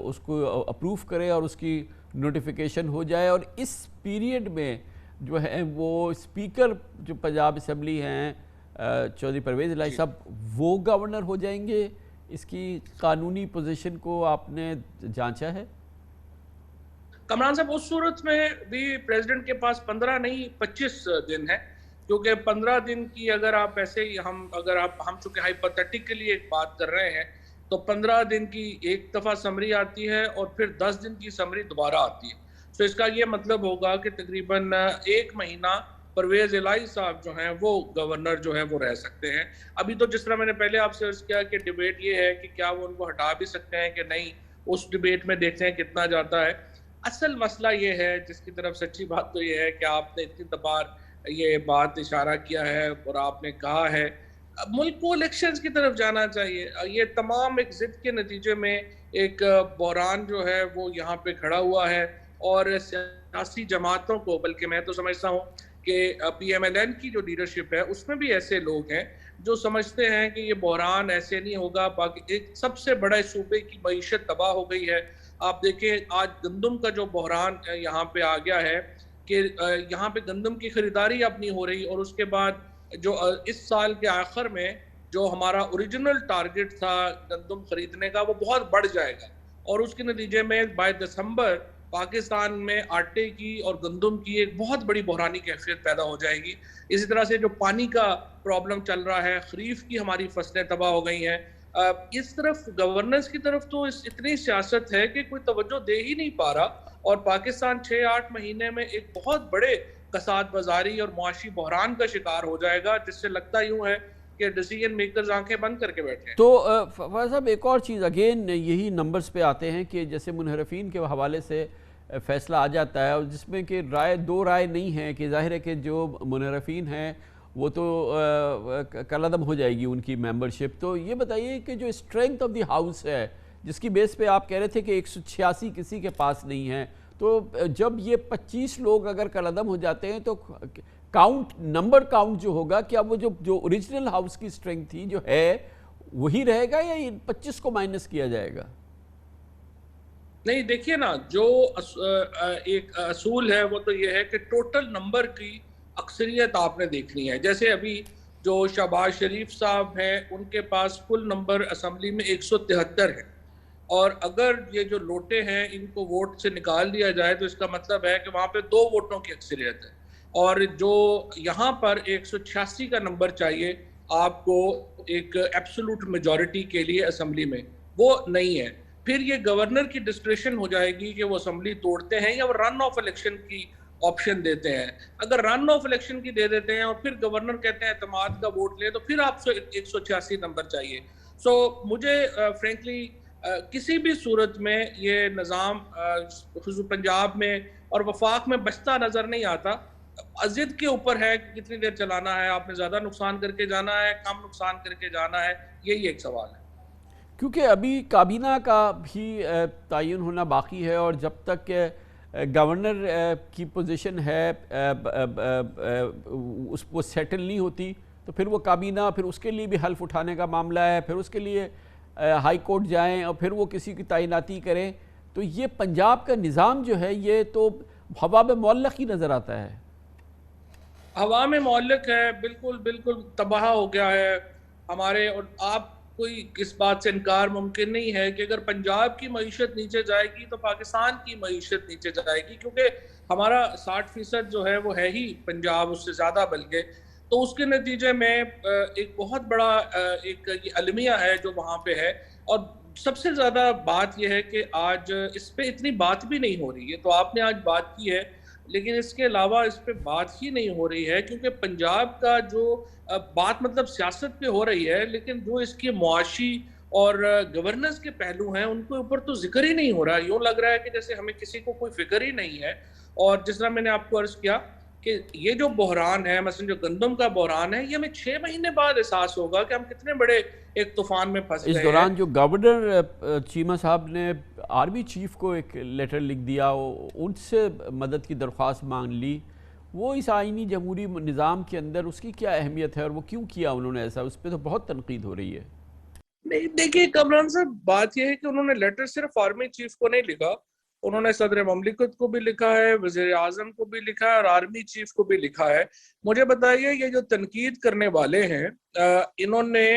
اس کو اپروو کرے اور اس کی نوٹیفیکیشن ہو جائے. اور اس پیریڈ میں جو ہے وہ اسپیکر جو پنجاب اسمبلی ہیں چودھری پرویز الہی صاحب، وہ گورنر ہو جائیں گے. اس کی قانونی پوزیشن کو آپ نے جانچا ہے؟ کامران صاحب اس صورت میں بھی پریزیڈنٹ کے پاس 15 نہیں 25 دن ہے، کیونکہ 15 دن کی اگر آپ ایسے ہی ہم چونکہ ہائپوتھیٹیکلی ایک بات کر رہے ہیں تو 15 دن کی ایک دفعہ سمری آتی ہے اور پھر 10 دن کی سمری دوبارہ آتی ہے. تو اس کا یہ مطلب ہوگا کہ تقریباً 1 مہینہ پرویز الہی صاحب جو ہیں وہ گورنر جو ہے وہ رہ سکتے ہیں. ابھی تو جس طرح میں نے پہلے آپ سے عرض کیا کہ ڈیبیٹ یہ ہے کہ کیا وہ ان کو ہٹا بھی سکتے ہیں کہ نہیں, اس ڈیبیٹ میں دیکھتے ہیں کتنا جاتا ہے. اصل مسئلہ یہ ہے جس کی طرف سچی بات تو یہ ہے کہ آپ نے اتنی بار یہ بات اشارہ کیا ہے اور آپ نے کہا ہے ملک کو الیکشنز کی طرف جانا چاہیے. یہ تمام ایک ضد کے نتیجے میں ایک بحران جو ہے وہ یہاں پہ کھڑا ہوا ہے, اور سیاسی جماعتوں کو, بلکہ میں تو سمجھتا ہوں کہ پی ایم ایل این کی جو لیڈرشپ ہے اس میں بھی ایسے لوگ ہیں جو سمجھتے ہیں کہ یہ بحران ایسے نہیں ہوگا. ایک سب سے بڑا صوبے کی معیشت تباہ ہو گئی ہے. آپ دیکھیں آج گندم کا جو بحران یہاں پہ آ گیا ہے کہ یہاں پہ گندم کی خریداری اب نہیں ہو رہی, اور اس کے بعد جو اس سال کے آخر میں جو ہمارا اوریجنل ٹارگٹ تھا گندم خریدنے کا وہ بہت بڑھ جائے گا, اور اس کے نتیجے میں بائی دسمبر پاکستان میں آٹے کی اور گندم کی ایک بہت بڑی بحرانی کیفیت پیدا ہو جائے گی. اسی طرح سے جو پانی کا پرابلم چل رہا ہے, خریف کی ہماری فصلیں تباہ ہو گئی ہیں. اس طرف گورننس کی طرف تو اتنی سیاست ہے کہ کوئی توجہ دے ہی نہیں پا رہا, اور پاکستان 6-8 مہینے میں ایک بہت بڑے کساد بازاری اور معاشی بحران کا شکار ہو جائے گا, جس سے لگتا یوں ہے کہ ڈیسیژن میکرز آنکھیں بند کر کے بیٹھے ہیں. تو فواز صاحب ایک اور چیز اگین یہی نمبرز پہ آتے ہیں کہ جیسے منحرفین کے حوالے سے فیصلہ آ جاتا ہے, اور جس میں کہ دو رائے نہیں ہیں, کہ ظاہر ہے کہ جو منحرفین ہیں وہ تو کالعدم ہو جائے گی ان کی ممبرشپ. تو یہ بتائیے کہ جو اسٹرینتھ آف دی ہاؤس ہے جس کی بیس پہ آپ کہہ رہے تھے کہ 186 کسی کے پاس نہیں ہے, تو جب یہ 25 لوگ اگر کالعدم ہو جاتے ہیں تو نمبر کاؤنٹ جو ہوگا, کیا وہ جو اوریجنل ہاؤس کی اسٹرینتھ تھی جو ہے وہی رہے گا یا 25 کو مائنس کیا جائے گا؟ نہیں دیکھیے نا, جو ایک اصول ہے وہ تو یہ ہے کہ ٹوٹل نمبر کی اکثریت آپ نے دیکھنی ہے. جیسے ابھی جو شہباز شریف صاحب ہیں ان کے پاس کل نمبر اسمبلی میں 173 ہے, اور اگر یہ جو لوٹے ہیں ان کو ووٹ سے نکال دیا جائے تو اس کا مطلب ہے کہ وہاں پہ 2 ووٹوں کی اکثریت ہے, اور جو یہاں پر 186 کا نمبر چاہیے آپ کو ایک ایبسولوٹ میجورٹی کے لیے اسمبلی میں, وہ نہیں ہے. پھر یہ گورنر کی ڈسکریشن ہو جائے گی کہ وہ اسمبلی توڑتے ہیں یا وہ رن آف الیکشن کی آپشن دیتے ہیں. اگر رن آف الیکشن کی دے دیتے ہیں اور پھر گورنر کہتے ہیں اعتماد کا ووٹ لیں تو پھر آپ سے 186 نمبر چاہیے. سو مجھے فرینکلی کسی بھی صورت میں یہ نظام خصوص پنجاب میں اور وفاق میں بچتا نظر نہیں آتا. ضد کے اوپر ہے کہ کتنی دیر چلانا ہے, آپ نے زیادہ نقصان کر کے جانا ہے, کم نقصان کر کے جانا ہے, یہی ایک سوال ہے. کیونکہ ابھی کابینہ کا بھی تعین ہونا باقی ہے, اور جب تک کہ گورنر کی پوزیشن ہے اس کو سیٹل نہیں ہوتی تو پھر وہ کابینہ, پھر اس کے لیے بھی حلف اٹھانے کا معاملہ ہے, پھر اس کے لیے ہائی کورٹ جائیں اور پھر وہ کسی کی تعیناتی کریں. تو یہ پنجاب کا نظام جو ہے یہ تو ہوا میں معلق ہی نظر آتا ہے. ہوا میں معلق ہے, بالکل تباہ ہو گیا ہے ہمارے. اور آپ کوئی اس بات سے انکار ممکن نہیں ہے کہ اگر پنجاب کی معیشت نیچے جائے گی تو پاکستان کی معیشت نیچے جائے گی, کیونکہ ہمارا 60% جو ہے وہ ہے ہی پنجاب, اس سے زیادہ بلکہ. تو اس کے نتیجے میں ایک بہت بڑا ایک المیہ ہے جو وہاں پہ ہے. اور سب سے زیادہ بات یہ ہے کہ آج اس پہ اتنی بات بھی نہیں ہو رہی ہے. تو آپ نے آج بات کی ہے, لیکن اس کے علاوہ اس پہ بات ہی نہیں ہو رہی ہے, کیونکہ پنجاب کا جو بات مطلب سیاست پہ ہو رہی ہے, لیکن جو اس کے معاشی اور گورننس کے پہلو ہیں ان کے اوپر تو ذکر ہی نہیں ہو رہا. یوں لگ رہا ہے کہ جیسے ہمیں کسی کو کوئی فکر ہی نہیں ہے. اور جس طرح میں نے آپ کو عرض کیا کہ یہ جو بحران ہے, مثلا جو گندم کا بحران ہے, یہ ہمیں 6 مہینے بعد احساس ہوگا کہ ہم کتنے بڑے ایک طوفان میں پھنس گئے ہیں. اس دوران جو گورنر چیمہ صاحب نے آرمی چیف کو ایک لیٹر لکھ دیا, ان سے مدد کی درخواست مانگ لی, وہ اس آئینی جمہوری نظام کے اندر اس کی کیا اہمیت ہے اور وہ کیوں کیا انہوں نے ایسا؟ اس پہ تو بہت تنقید ہو رہی ہے. نہیں دیکھیے کامران صاحب, بات یہ ہے کہ انہوں نے لیٹر صرف آرمی چیف کو نہیں لکھا, انہوں نے صدر مملکت کو بھی لکھا ہے, وزیر اعظم کو بھی لکھا ہے, اور آرمی چیف کو بھی لکھا ہے. مجھے بتائیے یہ جو تنقید کرنے والے ہیں, انہوں نے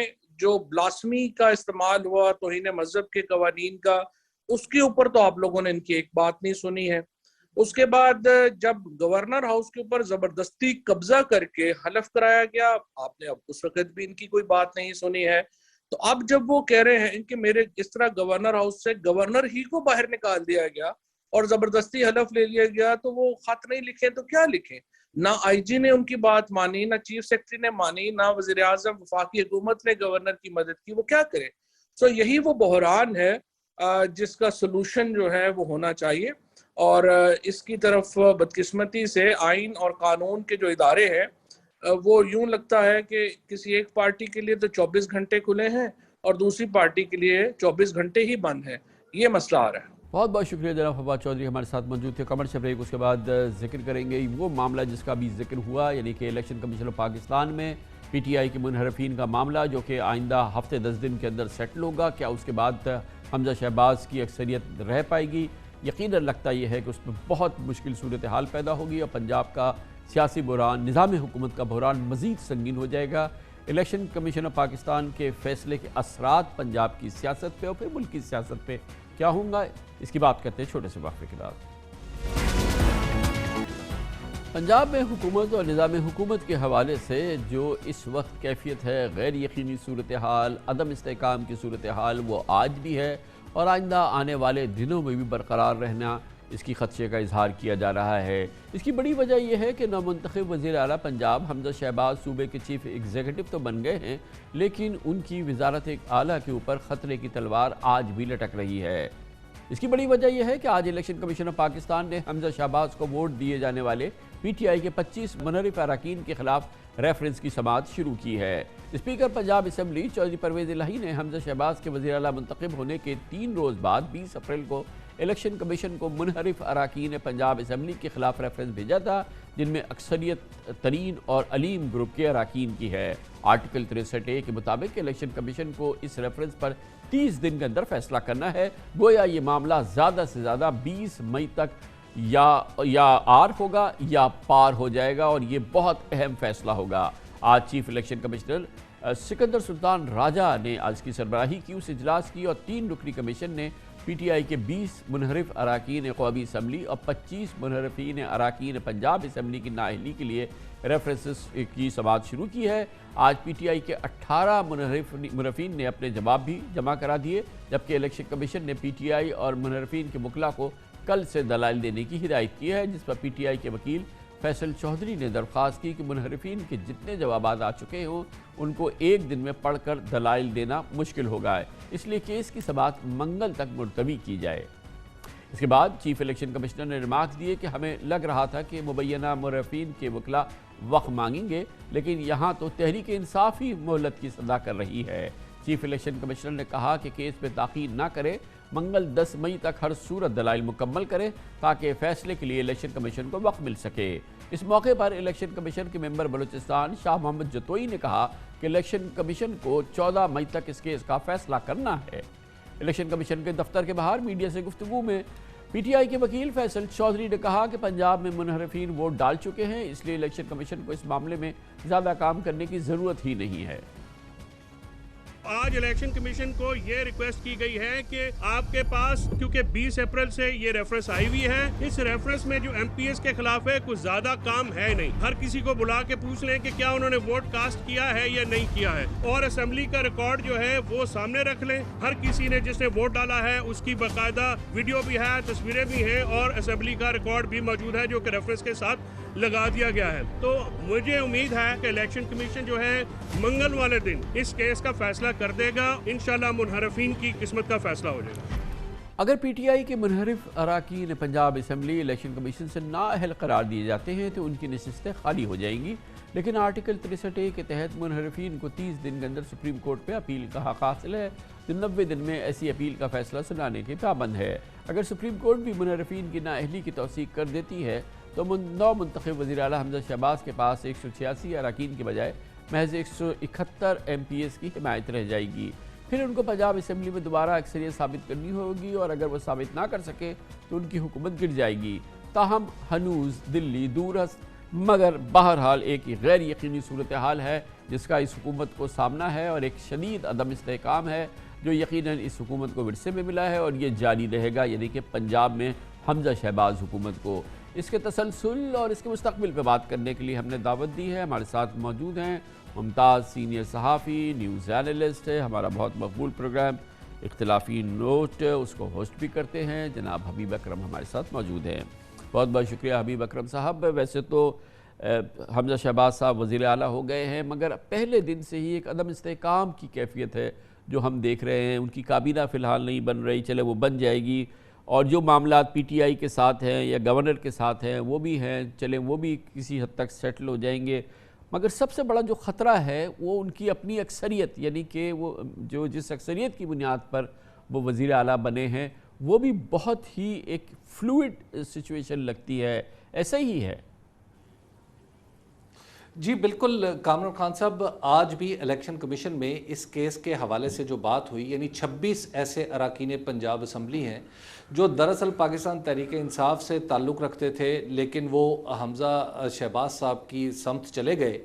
جو بلاسمی کا استعمال ہوا توہین مذہب کے قوانین کا, اس کے اوپر تو آپ لوگوں نے ان کی ایک بات نہیں سنی ہے. اس کے بعد جب گورنر ہاؤس کے اوپر زبردستی قبضہ کر کے حلف کرایا گیا، آپ نے اب اس وقت بھی ان کی کوئی بات نہیں سنی ہے، تو اب جب وہ کہہ رہے ہیں کہ میرے اس طرح گورنر ہاؤس سے گورنر ہی کو باہر نکال دیا گیا اور زبردستی حلف لے لیا گیا، تو وہ خط نہیں لکھیں تو کیا لکھیں؟ نہ آئی جی نے ان کی بات مانی، نہ چیف سیکرٹری نے مانی، نہ وزیر اعظم وفاقی حکومت نے گورنر کی مدد کی، وہ کیا کرے؟ سو یہی وہ بحران ہے جس کا سلوشن جو ہے وہ ہونا چاہیے، اور اس کی طرف بدقسمتی سے آئین اور قانون کے جو ادارے ہیں وہ یوں لگتا ہے کہ کسی ایک پارٹی کے لیے تو 24 گھنٹے کھلے ہیں اور دوسری پارٹی کے لیے 24 گھنٹے ہی بند ہیں، یہ مسئلہ آ رہا ہے۔ بہت بہت شکریہ جناب فواد چودھری ہمارے ساتھ موجود تھے۔ کمرشل بریک، اس کے بعد ذکر کریں گے وہ معاملہ جس کا بھی ذکر ہوا، یعنی کہ الیکشن کمیشن آف پاکستان میں پی ٹی آئی کے منحرفین کا معاملہ، جو کہ آئندہ ہفتے 10 دن کے اندر سیٹل ہوگا۔ کیا اس کے بعد حمزہ شہباز کی اکثریت رہ پائے گی؟ یقیناً لگتا یہ ہے کہ اس میں بہت مشکل صورتحال پیدا ہوگی اور پنجاب کا سیاسی بحران، نظام حکومت کا بحران مزید سنگین ہو جائے گا۔ الیکشن کمیشن آف پاکستان کے فیصلے کے اثرات پنجاب کی سیاست پہ اور پھر ملک کی سیاست پہ کیا ہوں گا، اس کی بات کرتے ہیں چھوٹے سے وقفے کے بعد۔ پنجاب میں حکومت اور نظام حکومت کے حوالے سے جو اس وقت کیفیت ہے، غیر یقینی صورتحال، عدم استحکام کی صورتحال، وہ آج بھی ہے اور آئندہ آنے والے دنوں میں بھی برقرار رہنا، اس کی خدشے کا اظہار کیا جا رہا ہے۔ اس کی بڑی وجہ یہ ہے کہ نامنتخب وزیر اعلیٰ پنجاب حمزہ شہباز صوبے کے چیف ایگزیکٹو تو بن گئے ہیں، لیکن ان کی وزارت اعلیٰ کے اوپر خطرے کی تلوار آج بھی لٹک رہی ہے۔ اس کی بڑی وجہ یہ ہے کہ آج الیکشن کمیشن آف پاکستان نے حمزہ شہباز کو ووٹ دیے جانے والے پی ٹی آئی کے 25 منحرف اراکین کے خلاف ریفرنس کی سماعت شروع کی ہے۔ اسپیکر پنجاب اسمبلی چودھری پرویز الہی نے حمزہ شہباز کے وزیر اعلیٰ منتخب ہونے کے 3 روز بعد 20 اپریل کو الیکشن کمیشن کو منحرف اراکین پنجاب اسمبلی کے خلاف ریفرنس بھیجا تھا، جن میں اکثریت ترین اور علیم گروپ کے اراکین کی ہے۔ آرٹیکل 63A کے مطابق الیکشن کمیشن کو اس ریفرنس پر 30 دن کے اندر فیصلہ کرنا ہے۔ گویا یہ معاملہ زیادہ سے زیادہ 20 مئی تک یا آر ہوگا یا پار ہو جائے گا، اور یہ بہت اہم فیصلہ ہوگا۔ آج چیف الیکشن کمشنر سکندر سلطان راجہ نے آج کی سربراہی کی اس اجلاس کی، اور 3 رکنی کمیشن نے پی ٹی آئی کے 20 منحرف اراکین قومی اسمبلی اور 25 منحرفین اراکین پنجاب اسمبلی کی نااہلی کے لیے ریفرنسز کی سماعت شروع کی ہے۔ آج پی ٹی آئی کے 18 منحرفین نے اپنے جواب بھی جمع کرا دیے، جبکہ الیکشن کمیشن نے پی ٹی آئی اور منحرفین کے وکلاء کو کل سے دلائل دینے کی ہدایت کی ہے، جس پر پی ٹی آئی کے وکیل فیصل چودھری نے درخواست کی کہ منحرفین کے جتنے جوابات آ چکے ہوں ان کو ایک دن میں پڑھ کر دلائل دینا مشکل ہوگا ہے، اس لیے کیس کی سماعت منگل تک ملتوی کی جائے۔ اس کے بعد چیف الیکشن کمشنر نے ریمارکس دیے کہ ہمیں لگ رہا تھا کہ مبینہ منحرفین کے وکلاء وقت مانگیں گے، لیکن یہاں تو تحریک انصاف ہی مہلت کی صدا کر رہی ہے۔ چیف الیکشن کمشنر نے کہا کہ کیس پہ تاخیر نہ کرے، منگل 10 مئی تک ہر صورت دلائل مکمل کرے تاکہ فیصلے کے لیے الیکشن کمیشن کو وقت مل سکے۔ اس موقع پر الیکشن کمیشن کے ممبر بلوچستان شاہ محمد جتوئی نے کہا کہ الیکشن کمیشن کو 14 مئی تک اس کیس کا فیصلہ کرنا ہے۔ الیکشن کمیشن کے دفتر کے باہر میڈیا سے گفتگو میں پی ٹی آئی کے وکیل فیصل چودھری نے کہا کہ پنجاب میں منحرفین ووٹ ڈال چکے ہیں، اس لیے الیکشن کمیشن کو اس معاملے میں زیادہ کام کرنے کی ضرورت ہی نہیں ہے۔ آج الیکشن کمیشن کو یہ ریکویسٹ کی گئی ہے کہ آپ کے پاس کیونکہ 20 اپریل سے یہ ریفرنس آئی ہوئی ہے، اس ریفرنس میں جو ایم پی ایس کے خلاف ہے کچھ زیادہ کام ہے نہیں، ہر کسی کو بلا کے پوچھ لیں کہ کیا انہوں نے ووٹ کاسٹ کیا ہے یا نہیں کیا ہے، اور اسمبلی کا ریکارڈ جو ہے وہ سامنے رکھ لیں، ہر کسی نے جس نے ووٹ ڈالا ہے اس کی باقاعدہ ویڈیو بھی ہے، تصویریں بھی ہیں، اور اسمبلی کا ریکارڈ بھی موجود ہے جو کہ ریفرنس کے ساتھ لگا دیا گیا ہے۔ تو مجھے امید ہے کہ الیکشن کمیشن جو ہے منگل والے دن اس کیس کا فیصلہ کر دے گا، انشاءاللہ منحرفین کی قسمت کا فیصلہ ہو جائے گا۔ اگر پی ٹی آئی کے منحرف اراکین پنجاب اسمبلی الیکشن کمیشن سے نااہل قرار دیے جاتے ہیں تو ان کی نشستیں خالی ہو جائیں گی، لیکن آرٹیکل 63A کے تحت منحرفین کو 30 دن کے اندر سپریم کورٹ پہ اپیل کا حق حاصل ہے، جو 90 دن میں ایسی اپیل کا فیصلہ سنانے کے پابند ہے۔ اگر سپریم کورٹ بھی منحرفین کی نااہلی کی توثیق کر دیتی ہے تو نو منتخب وزیر اعلیٰ حمزہ شہباز کے پاس 186 اراکین کے بجائے محض 171 ایم پی ایس کی حمایت رہ جائے گی۔ پھر ان کو پنجاب اسمبلی میں دوبارہ اکثریت ثابت کرنی ہوگی، اور اگر وہ ثابت نہ کر سکے تو ان کی حکومت گر جائے گی۔ تاہم ہنوز دلی دورست مگر بہرحال ایک غیر یقینی صورتحال ہے جس کا اس حکومت کو سامنا ہے، اور ایک شدید عدم استحکام ہے جو یقیناً اس حکومت کو ورثے میں ملا ہے، اور یہ جاری رہے گا، یعنی کہ پنجاب میں حمزہ شہباز حکومت کو۔ اس کے تسلسل اور اس کے مستقبل پہ بات کرنے کے لیے ہم نے دعوت دی ہے۔ ہمارے ساتھ موجود ہیں ممتاز سینئر صحافی، نیوز اینالسٹ ہے، ہمارا بہت مقبول پروگرام اختلافی نوٹ اس کو ہوسٹ بھی کرتے ہیں، جناب حبیب اکرم ہمارے ساتھ موجود ہیں۔ بہت بہت شکریہ حبیب اکرم صاحب۔ ویسے تو حمزہ شہباز صاحب وزیر اعلیٰ ہو گئے ہیں، مگر پہلے دن سے ہی ایک عدم استحکام کی کیفیت ہے جو ہم دیکھ رہے ہیں۔ ان کی کابینہ فی الحال نہیں بن رہی، چلے وہ بن جائے گی، اور جو معاملات پی ٹی آئی کے ساتھ ہیں یا گورنر کے ساتھ ہیں وہ بھی ہیں، چلیں وہ بھی کسی حد تک سیٹل ہو جائیں گے۔ مگر سب سے بڑا جو خطرہ ہے وہ ان کی اپنی اکثریت، یعنی کہ وہ جو جس اکثریت کی بنیاد پر وہ وزیر اعلیٰ بنے ہیں وہ بھی بہت ہی ایک فلوئڈ سچویشن لگتی ہے۔ ایسا ہی ہے؟ جی بالکل کامران خان صاحب، آج بھی الیکشن کمیشن میں اس کیس کے حوالے سے جو بات ہوئی، یعنی 26 ایسے اراکین پنجاب اسمبلی ہیں جو دراصل پاکستان تحریک انصاف سے تعلق رکھتے تھے، لیکن وہ حمزہ شہباز صاحب کی سمت چلے گئے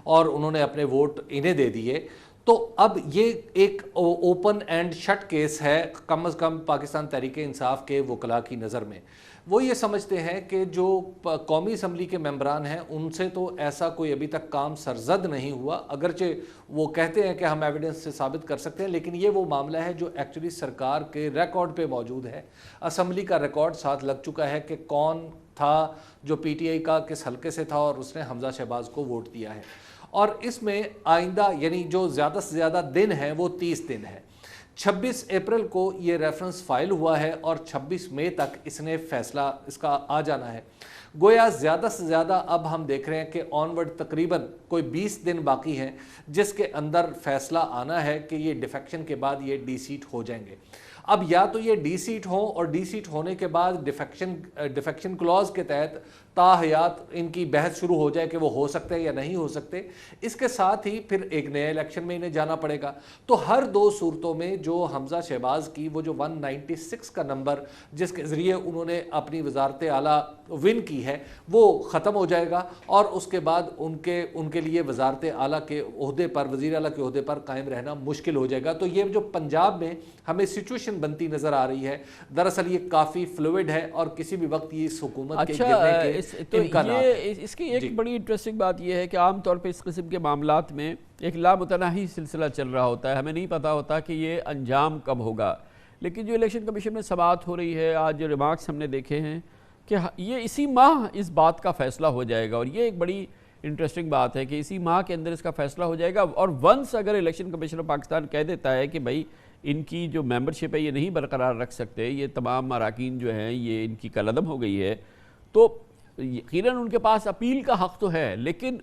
اور انہوں نے اپنے ووٹ انہیں دے دیے۔ تو اب یہ ایک اوپن اینڈ شٹ کیس ہے کم از کم پاکستان تحریک انصاف کے وکلاء کی نظر میں۔ وہ یہ سمجھتے ہیں کہ جو قومی اسمبلی کے ممبران ہیں ان سے تو ایسا کوئی ابھی تک کام سرزد نہیں ہوا، اگرچہ وہ کہتے ہیں کہ ہم ایویڈنس سے ثابت کر سکتے ہیں، لیکن یہ وہ معاملہ ہے جو ایکچولی سرکار کے ریکارڈ پہ موجود ہے۔ اسمبلی کا ریکارڈ ساتھ لگ چکا ہے کہ کون تھا جو پی ٹی آئی کا کس حلقے سے تھا اور اس نے حمزہ شہباز کو ووٹ دیا ہے۔ اور اس میں آئندہ یعنی جو زیادہ سے زیادہ دن ہیں وہ 30 دن ہے۔ 26 اپریل کو یہ ریفرنس فائل ہوا ہے اور 26 مئی تک اس نے فیصلہ اس کا آ جانا ہے۔ گویا زیادہ سے زیادہ اب ہم دیکھ رہے ہیں کہ آنورڈ تقریباً کوئی 20 دن باقی ہیں جس کے اندر فیصلہ آنا ہے کہ یہ ڈیفیکشن کے بعد یہ ڈی سیٹ ہو جائیں گے۔ اب یا تو یہ ڈی سیٹ ہوں اور ڈی سیٹ ہونے کے بعد ڈیفیکشن کلوز کے تحت تاحیات ان کی بحث شروع ہو جائے کہ وہ ہو سکتے ہیں یا نہیں ہو سکتے۔ اس کے ساتھ ہی پھر ایک نئے الیکشن میں انہیں جانا پڑے گا۔ تو ہر دو صورتوں میں جو حمزہ شہباز کی وہ جو 196 کا نمبر جس کے ذریعے انہوں نے اپنی وزارت اعلیٰ ون کی ہے وہ ختم ہو جائے گا، اور اس کے بعد ان کے لیے وزارت اعلیٰ کے عہدے پر، وزیر اعلیٰ کے عہدے پر قائم رہنا مشکل ہو جائے گا۔ تو یہ جو پنجاب میں ہمیں سچویشن بنتی نظر آ رہی ہے، دراصل یہ کافی فلوئڈ ہے اور کسی بھی وقت یہ اس حکومت کے گرنے کے امکانات ہیں۔ اس کی ایک بڑی انٹرسٹنگ بات یہ ہے کہ عام طور پہ اس قسم کے معاملات میں ایک لامتناہی سلسلہ چل رہا ہوتا ہے، ہمیں نہیں پتا ہوتا کہ یہ انجام کب ہوگا۔ لیکن جو الیکشن کمیشن میں سماعت ہو رہی ہے، آج جو ریمارکس ہم نے دیکھے ہیں کہ یہ اسی ماہ اس بات کا فیصلہ ہو جائے گا، اور یہ ایک بڑی انٹرسٹنگ بات ہے کہ اسی ماہ کے اندر اس کا فیصلہ ہو جائے گا۔ اور ونس اگر الیکشن کمیشن آف پاکستان کہہ دیتا ہے کہ بھائی ان کی جو ممبرشپ ہے یہ نہیں برقرار رکھ سکتے، یہ تمام اراکین جو ہیں یہ ان کی کالعدم ہو گئی ہے، تو یقیناً ان کے پاس اپیل کا حق تو ہے، لیکن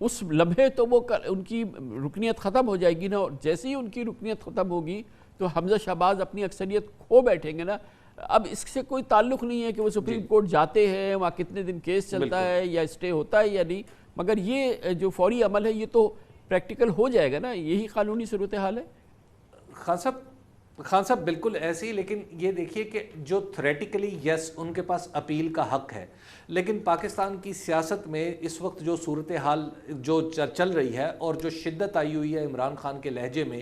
اس لمحے تو وہ ان کی رکنیت ختم ہو جائے گی نا، اور جیسے ہی ان کی رکنیت ختم ہوگی تو حمزہ شہباز اپنی اکثریت کھو بیٹھیں گے نا۔ اب اس سے کوئی تعلق نہیں ہے کہ وہ سپریم کورٹ جاتے ہیں، وہاں کتنے دن کیس چلتا ہے یا اسٹے ہوتا ہے یا نہیں، مگر یہ جو فوری عمل ہے یہ تو پریکٹیکل ہو جائے گا نا، یہی قانونی صورتحال ہے۔ خان صاحب بالکل ایسے ہی، لیکن یہ دیکھیے کہ جو تھریٹیکلی یس ان کے پاس اپیل کا حق ہے، لیکن پاکستان کی سیاست میں اس وقت جو صورتحال جو چل رہی ہے اور جو شدت آئی ہوئی ہے عمران خان کے لہجے میں،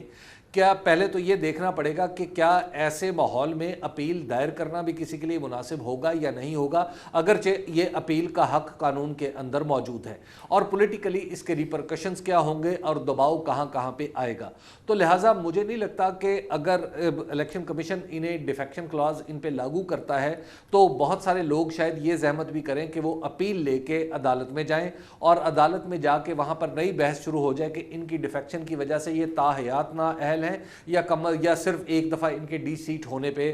کیا پہلے تو یہ دیکھنا پڑے گا کہ کیا ایسے ماحول میں اپیل دائر کرنا بھی کسی کے لیے مناسب ہوگا یا نہیں ہوگا، اگرچہ یہ اپیل کا حق قانون کے اندر موجود ہے، اور پولیٹیکلی اس کے ریپرکشنز کیا ہوں گے اور دباؤ کہاں کہاں پہ آئے گا۔ تو لہٰذا مجھے نہیں لگتا کہ اگر الیکشن کمیشن انہیں ڈیفیکشن کلاز ان پہ لاگو کرتا ہے تو بہت سارے لوگ شاید یہ زحمت بھی کریں کہ وہ اپیل لے کے عدالت میں جائیں اور عدالت میں جا کے وہاں پر نئی بحث شروع ہو جائے کہ ان کی ڈیفیکشن کی وجہ سے یہ تاحیات نااہل ہیں یا صرف ایک دفعہ ان کے ڈی سیٹ ہونے پہ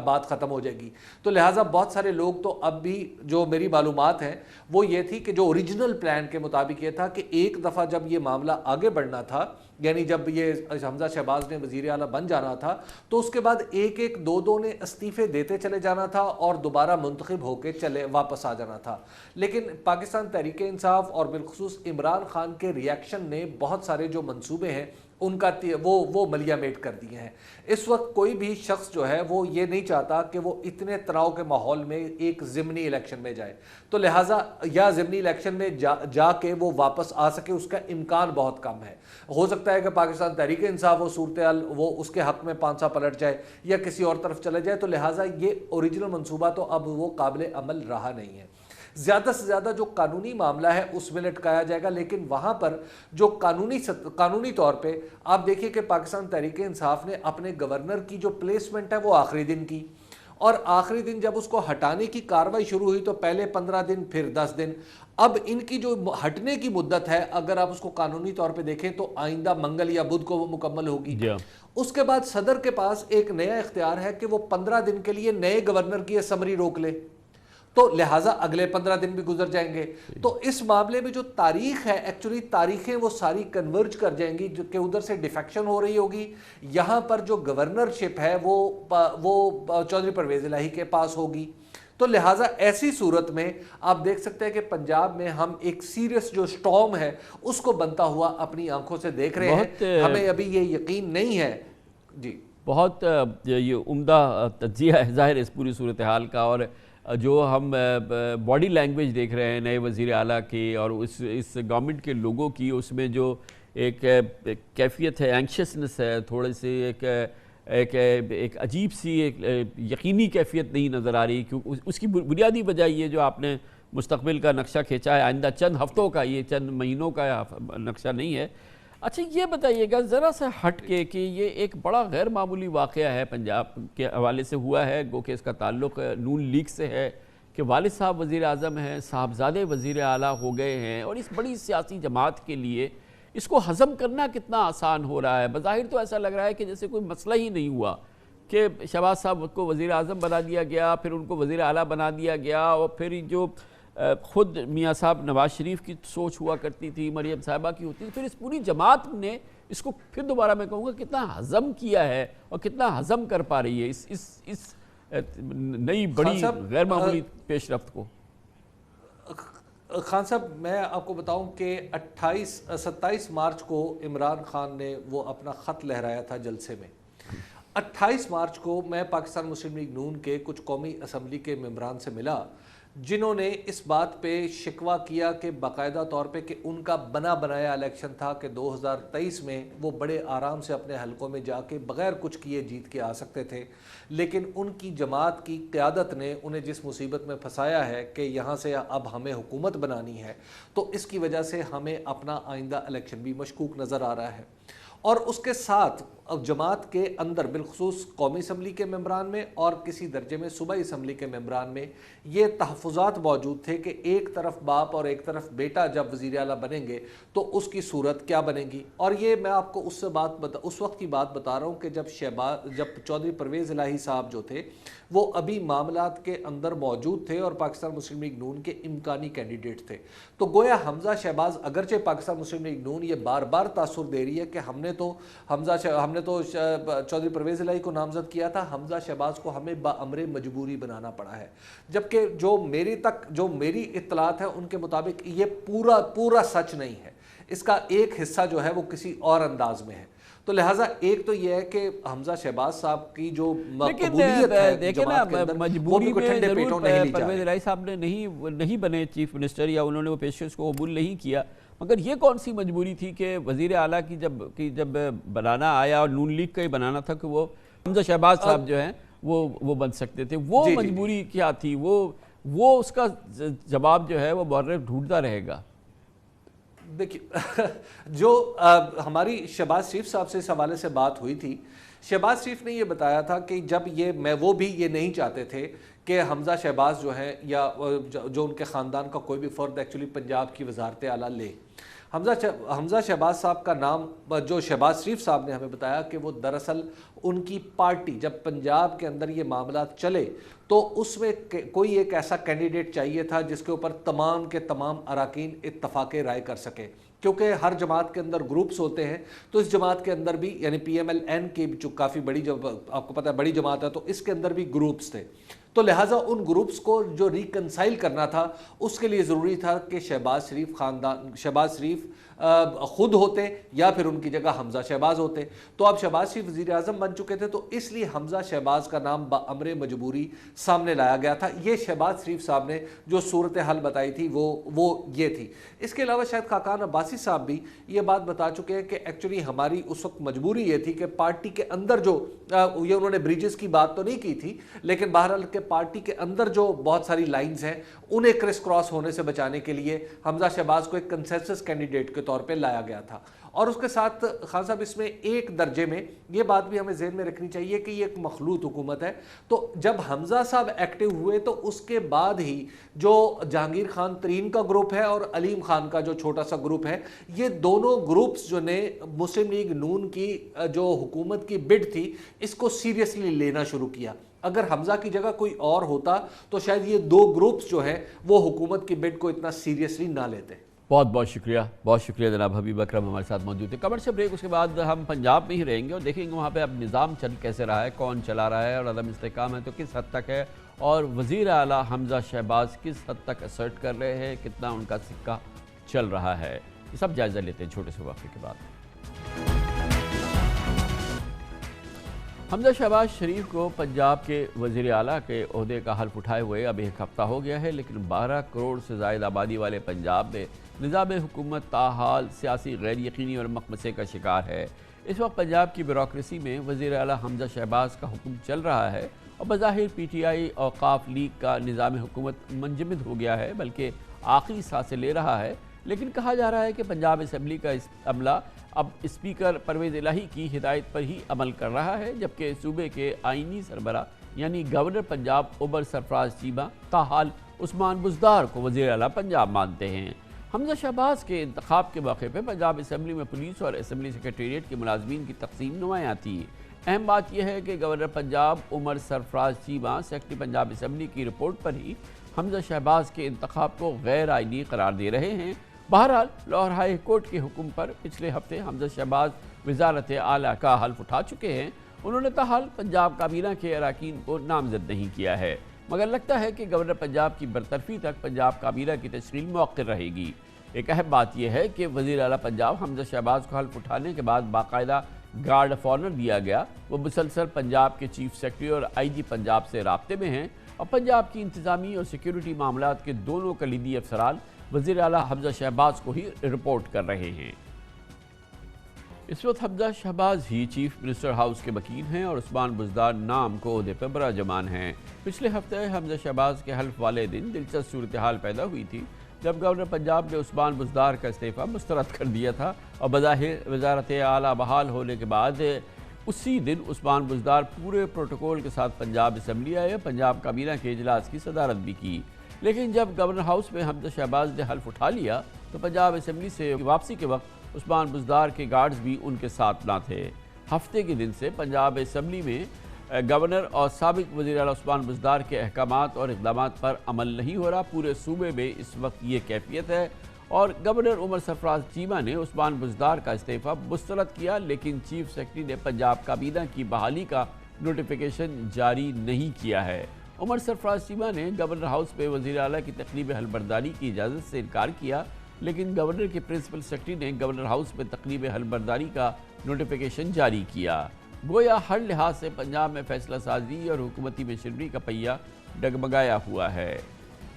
بات ختم ہو جائے گی۔ تو لہٰذا بہت سارے لوگ تو اب بھی جو میری معلومات ہیں وہ یہ تھی کہ جو اوریجنل پلان کے مطابق یہ تھا کہ ایک دفعہ جب یہ معاملہ آگے بڑھنا تھا، یعنی جب یہ حمزہ شہباز نے وزیر اعلیٰ بن جانا تھا، تو اس کے بعد ایک دو نے استعفے دیتے چلے جانا تھا اور دوبارہ منتخب ہو کے واپس آ جانا تھا۔ لیکن پاکستان تحریک انصاف اور بالخصوص عمران خان کے ریاکشن نے بہت سارے جو منصوبے ہیں ان کا وہ ملیہ میٹ کر دیے ہیں۔ اس وقت کوئی بھی شخص جو ہے وہ یہ نہیں چاہتا کہ وہ اتنے تناؤ کے ماحول میں ایک ضمنی الیکشن میں جائے، تو لہٰذا یا ضمنی الیکشن میں جا کے وہ واپس آ سکے اس کا امکان بہت کم ہے۔ ہو سکتا ہے کہ پاکستان تحریک انصاف وہ صورتحال وہ اس کے حق میں پانسا پلٹ جائے یا کسی اور طرف چلے جائے، تو لہٰذا یہ اوریجنل منصوبہ تو اب وہ قابل عمل رہا نہیں ہے۔ زیادہ سے زیادہ جو قانونی معاملہ ہے اس میں لٹکایا جائے گا، لیکن وہاں پر جو قانونی طور پہ آپ دیکھیے کہ پاکستان تحریک انصاف نے اپنے گورنر کی جو پلیسمنٹ ہے وہ آخری دن کی، اور آخری دن جب اس کو ہٹانے کی کارروائی شروع ہوئی تو پہلے 15 دن پھر 10 دن، اب ان کی جو ہٹنے کی مدت ہے اگر آپ اس کو قانونی طور پہ دیکھیں تو آئندہ منگل یا بدھ کو وہ مکمل ہوگی۔ اس کے بعد صدر کے پاس ایک نیا اختیار ہے کہ وہ 15 دن کے لیے نئے گورنر کی اسمبلی روک لے، تو لہٰذا اگلے 15 دن بھی گزر جائیں گے۔ تو اس معاملے میں جو تاریخ ہے ایکچولی تاریخیں وہ ساری کنورج کر جائیں گی، جو کہ ادھر سے ڈیفیکشن ہو رہی ہوگی، یہاں پر جو گورنرشپ ہے وہ چودھری پرویز الہی کے پاس ہوگی۔ تو لہٰذا ایسی صورت میں آپ دیکھ سکتے ہیں کہ پنجاب میں ہم ایک سیریس جو سٹارم ہے اس کو بنتا ہوا اپنی آنکھوں سے دیکھ رہے ہیں، ہمیں ابھی یہ یقین نہیں ہے۔ جی بہت یہ عمدہ تجزیہ ہے ظاہر اس پوری صورتحال کا، اور جو ہم باڈی لینگویج دیکھ رہے ہیں نئے وزیر اعلیٰ کی اور اس گورنمنٹ کے لوگوں کی، اس میں جو ایک کیفیت ہے، اینکشسنس ہے، تھوڑے سے ایک عجیب سی ایک یقینی کیفیت نہیں نظر آ رہی، کیونکہ اس کی بنیادی وجہ یہ جو آپ نے مستقبل کا نقشہ کھینچا ہے آئندہ چند ہفتوں کا، یہ چند مہینوں کا نقشہ نہیں ہے۔ اچھا یہ بتائیے گا ذرا سا ہٹ کے کہ یہ ایک بڑا غیر معمولی واقعہ ہے پنجاب کے حوالے سے ہوا ہے، گو کہ اس کا تعلق نون لیگ سے ہے کہ والد صاحب وزیر اعظم ہیں، صاحبزادے وزیر اعلیٰ ہو گئے ہیں، اور اس بڑی سیاسی جماعت کے لیے اس کو ہضم کرنا کتنا آسان ہو رہا ہے۔ بظاہر تو ایسا لگ رہا ہے کہ جیسے کوئی مسئلہ ہی نہیں ہوا کہ شہباز صاحب کو وزیر اعظم بنا دیا گیا، پھر ان کو وزیر اعلیٰ بنا دیا گیا، اور پھر جو خود میاں صاحب نواز شریف کی سوچ ہوا کرتی تھی، مریم صاحبہ کی ہوتی تھی، پھر اس پوری جماعت نے اس کو پھر دوبارہ میں کہوں گا کتنا ہضم کیا ہے اور کتنا ہضم کر پا رہی ہے اس نئی بڑی غیر معمولی پیش رفت کو۔ خان صاحب میں آپ کو بتاؤں کہ 27 مارچ کو عمران خان نے وہ اپنا خط لہرایا تھا جلسے میں۔ 28 مارچ کو میں پاکستان مسلم لیگ نون کے کچھ قومی اسمبلی کے ممبران سے ملا جنہوں نے اس بات پہ شکوہ کیا کہ باقاعدہ طور پہ کہ ان کا بنا بنایا الیکشن تھا کہ 2023 میں وہ بڑے آرام سے اپنے حلقوں میں جا کے بغیر کچھ کیے جیت کے آ سکتے تھے، لیکن ان کی جماعت کی قیادت نے انہیں جس مصیبت میں پھنسایا ہے کہ یہاں سے اب ہمیں حکومت بنانی ہے، تو اس کی وجہ سے ہمیں اپنا آئندہ الیکشن بھی مشکوک نظر آ رہا ہے۔ اور اس کے ساتھ جماعت کے اندر بالخصوص قومی اسمبلی کے ممبران میں اور کسی درجے میں صوبائی اسمبلی کے ممبران میں یہ تحفظات موجود تھے کہ ایک طرف باپ اور ایک طرف بیٹا جب وزیر اعلیٰ بنیں گے تو اس کی صورت کیا بنے گی۔ اور یہ میں آپ کو اس وقت کی بات بتا رہا ہوں کہ جب چودھری پرویز الہی صاحب جو تھے وہ ابھی معاملات کے اندر موجود تھے اور پاکستان مسلم لیگ نون کے امکانی کینڈیڈیٹ تھے، تو گویا حمزہ شہباز اگرچہ پاکستان مسلم لیگ نون یہ بار بار تاثر دے رہی ہے کہ ہم نے تو چودھری پرویز الہی کو نامزد کیا تھا، حمزہ شہباز کو ہمیں بامر مجبوری بنانا پڑا ہے، جبکہ جو میری اطلاعات ہیں ان کے مطابق یہ پورا سچ نہیں ہے، اس کا ایک حصہ جو ہے وہ کسی اور انداز میں ہے۔ تو لہٰذا ایک تو یہ ہے کہ حمزہ شہباز صاحب کی جو قبولیت ہے جماعت کے اندر وہ بھی کوئی ٹھنڈے پیٹوں نہیں لی جا رہی۔ پرویز الہی صاحب نے نہیں بنے چیف منسٹر یا انہوں نے وہ پیشکش کو قبول نہیں کیا، مگر یہ کون سی مجبوری تھی کہ وزیر اعلیٰ کی جب بنانا آیا اور نون لیگ کا ہی بنانا تھا کہ وہ حمزہ شہباز صاحب جو ہیں وہ بن سکتے تھے، وہ مجبوری کیا تھی؟ وہ اس کا جواب جو ہے وہ بورر ڈھونڈتا رہے گا۔ دیکھیے جو ہماری شہباز شریف صاحب سے اس حوالے سے بات ہوئی تھی، شہباز شریف نے یہ بتایا تھا کہ جب وہ بھی یہ نہیں چاہتے تھے کہ حمزہ شہباز جو ہیں یا جو ان کے خاندان کا کوئی بھی فرد ایکچولی پنجاب کی وزارت اعلیٰ لے۔ حمزہ شہباز صاحب کا نام جو شہباز شریف صاحب نے ہمیں بتایا کہ وہ دراصل ان کی پارٹی جب پنجاب کے اندر یہ معاملات چلے تو اس میں کوئی ایک ایسا کینڈیڈیٹ چاہیے تھا جس کے اوپر تمام کے تمام اراکین اتفاق رائے کر سکے، کیونکہ ہر جماعت کے اندر گروپس ہوتے ہیں، تو اس جماعت کے اندر بھی یعنی پی ایم ایل این کی جو کافی بڑی آپ کو پتہ ہے بڑی جماعت ہے، تو اس کے اندر بھی گروپس تھے، تو لہٰذا ان گروپس کو جو ریکنسائل کرنا تھا اس کے لیے ضروری تھا کہ شہباز شریف خود ہوتے یا پھر ان کی جگہ حمزہ شہباز ہوتے. تو اب شہباز شریف وزیر اعظم بن چکے تھے تو اس لیے حمزہ شہباز کا نام بامر مجبوری سامنے لایا گیا تھا. یہ شہباز شریف صاحب نے جو صورتحال بتائی تھی وہ یہ تھی. اس کے علاوہ شاید خاقان عباسی صاحب بھی یہ بات بتا چکے ہیں کہ ایکچولی ہماری اس وقت مجبوری یہ تھی کہ پارٹی کے اندر جو یہ انہوں نے بریجز کی بات تو نہیں کی تھی لیکن بہرحال کہ پارٹی کے اندر جو بہت ساری لائنز ہیں انہیں کرس کراس ہونے سے بچانے کے لیے حمزہ شہباز کو ایک کنسنسس کینڈیڈیٹ کے طور پہ لایا گیا تھا. اور اس کے ساتھ خان صاحب اس میں ایک درجے میں یہ بات بھی ہمیں ذہن میں رکھنی چاہیے کہ یہ ایک مخلوط حکومت ہے. تو جب حمزہ صاحب ایکٹیو ہوئے تو اس کے بعد ہی جو جہانگیر خان ترین کا گروپ ہے اور علیم خان کا جو چھوٹا سا گروپ ہے یہ دونوں گروپس جو نے مسلم لیگ نون کی جو حکومت کی بڈ تھی اس کو سیریسلی لینا شروع کیا. اگر حمزہ کی جگہ کوئی اور ہوتا تو شاید یہ دو گروپس جو ہیں وہ حکومت کی بڈ کو اتنا سیریسلی نہ لیتے. بہت شکریہ جناب حبیب اکرم ہمارے ساتھ موجود تھے. کمرشل بریک اس کے بعد ہم پنجاب میں ہی رہیں گے اور دیکھیں گے وہاں پہ اب نظام چل کیسے رہا ہے, کون چلا رہا ہے اور عدم استحکام ہے تو کس حد تک ہے, اور وزیر اعلیٰ حمزہ شہباز کس حد تک اسرٹ کر رہے ہیں, کتنا ان کا سکہ چل رہا ہے. یہ سب جائزہ لیتے ہیں چھوٹے سے وقفے کے بعد. حمزہ شہباز شریف کو پنجاب کے وزیر اعلیٰ کے عہدے کا حلف اٹھائے ہوئے اب ایک ہفتہ ہو گیا ہے, لیکن 12 کروڑ سے زائد آبادی والے پنجاب میں نظام حکومت تاحال سیاسی غیر یقینی اور مخمصے کا شکار ہے. اس وقت پنجاب کی بیوروکریسی میں وزیر اعلیٰ حمزہ شہباز کا حکم چل رہا ہے اور بظاہر پی ٹی آئی اوقاف لیگ کا نظام حکومت منجمد ہو گیا ہے بلکہ آخری سانسیں لے رہا ہے. لیکن کہا جا رہا ہے کہ پنجاب اسمبلی کا عملہ اب اسپیکر پرویز الہی کی ہدایت پر ہی عمل کر رہا ہے, جبکہ صوبے کے آئینی سربراہ یعنی گورنر پنجاب عمر سرفراز چیمہ تاحال عثمان بزدار کو وزیر اعلیٰ پنجاب مانتے ہیں. حمزہ شہباز کے انتخاب کے موقع پہ پنجاب اسمبلی میں پولیس اور اسمبلی سیکریٹریٹ کے ملازمین کی تقسیم نمایاں تھی. اہم بات یہ ہے کہ گورنر پنجاب عمر سرفراز چیمہ سیکریٹری پنجاب اسمبلی کی رپورٹ پر ہی حمزہ شہباز کے انتخاب کو غیر آئینی قرار دے رہے ہیں. بہرحال لاہور ہائی کورٹ کے حکم پر پچھلے ہفتے حمزہ شہباز وزارت اعلیٰ کا حلف اٹھا چکے ہیں. انہوں نے تاحال پنجاب کابینہ کے اراکین کو نامزد نہیں کیا ہے, مگر لگتا ہے کہ گورنر پنجاب کی برطرفی تک پنجاب کابینہ کی تشکیل مؤخر رہے گی. ایک اہم بات یہ ہے کہ وزیر اعلیٰ پنجاب حمزہ شہباز کو حلف اٹھانے کے بعد باقاعدہ گارڈ آف آنر دیا گیا. وہ مسلسل پنجاب کے چیف سیکرٹری اور آئی جی پنجاب سے رابطے میں ہیں اور پنجاب کی انتظامی اور سیکیورٹی معاملات کے دونوں کلیدی افسران وزیر اعلیٰ حمزہ شہباز کو ہی رپورٹ کر رہے ہیں. اس وقت حمزہ شہباز ہی چیف منسٹر ہاؤس کے وکیل ہیں اور عثمان بزدار نام کو عہدے پر براجمان ہیں. پچھلے ہفتے حمزہ شہباز کے حلف والے دن دلچسپ صورتحال پیدا ہوئی تھی جب گورنر پنجاب نے عثمان بزدار کا استعفیٰ مسترد کر دیا تھا اور بظاہر وزارت اعلیٰ بحال ہونے کے بعد اسی دن عثمان بزدار پورے پروٹوکول کے ساتھ پنجاب اسمبلی آئے, پنجاب کابینہ کے اجلاس کی صدارت بھی کی. لیکن جب گورنر ہاؤس میں حمزہ شہباز نے حلف اٹھا لیا تو پنجاب اسمبلی سے واپسی کے وقت عثمان بزدار کے گارڈز بھی ان کے ساتھ نہ تھے. ہفتے کے دن سے پنجاب اسمبلی میں گورنر اور سابق وزیر اعلیٰ عثمان بزدار کے احکامات اور اقدامات پر عمل نہیں ہو رہا. پورے صوبے میں اس وقت یہ کیفیت ہے اور گورنر عمر سرفراز چیمہ نے عثمان بزدار کا استعفیٰ مسترد کیا, لیکن چیف سیکرٹری نے پنجاب کابینہ کی بحالی کا نوٹیفیکیشن جاری نہیں کیا ہے. عمر سرفراز چیمہ نے گورنر ہاؤس میں وزیر اعلیٰ کی تقریب حلبرداری کی اجازت سے انکار کیا, لیکن گورنر کے پرنسپل سیکرٹری نے گورنر ہاؤس میں تقریب حلبرداری کا نوٹیفیکیشن جاری کیا. گویا ہر لحاظ سے پنجاب میں فیصلہ سازی اور حکومتی مشینری کا پہیہ ڈگمگایا ہوا ہے.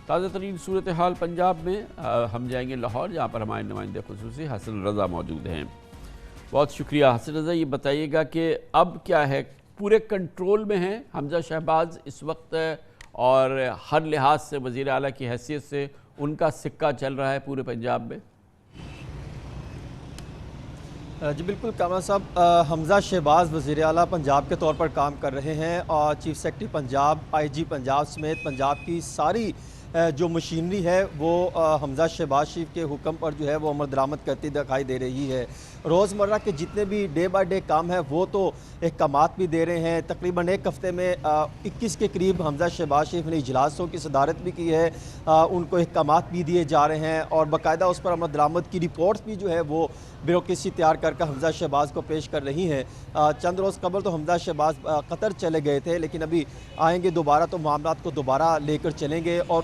تازہ ترین صورتحال پنجاب میں ہم جائیں گے لاہور, جہاں پر ہمارے نمائندے خصوصی حسن رضا موجود ہیں. بہت شکریہ حسن رضا. یہ بتائیے گا کہ اب کیا ہے, پورے کنٹرول میں ہیں حمزہ شہباز اس وقت اور ہر لحاظ سے وزیر اعلیٰ کی حیثیت سے ان کا سکہ چل رہا ہے پورے پنجاب میں؟ جی بالکل کامران صاحب, حمزہ شہباز وزیر اعلیٰ پنجاب کے طور پر کام کر رہے ہیں اور چیف سیکرٹری پنجاب, آئی جی پنجاب سمیت پنجاب کی ساری جو مشینری ہے وہ حمزہ شہباز شریف کے حکم پر جو ہے وہ عمل درآمد کرتی دکھائی دے رہی ہے. روزمرہ کے جتنے بھی ڈے بائی ڈے کام ہے وہ تو احکامات بھی دے رہے ہیں. تقریباً ایک ہفتے میں 21 کے قریب حمزہ شہباز شریف نے اجلاسوں کی صدارت بھی کی ہے, ان کو احکامات بھی دیے جا رہے ہیں اور باقاعدہ اس پر عمل درآمد کی رپورٹس بھی جو ہے وہ بیوروکریسی تیار کر حمزہ شہباز کو پیش کر رہی ہیں. چند روز قبل تو حمزہ شہباز قطر چلے گئے تھے, لیکن ابھی آئیں گے دوبارہ تو معاملات کو دوبارہ لے کر چلیں گے اور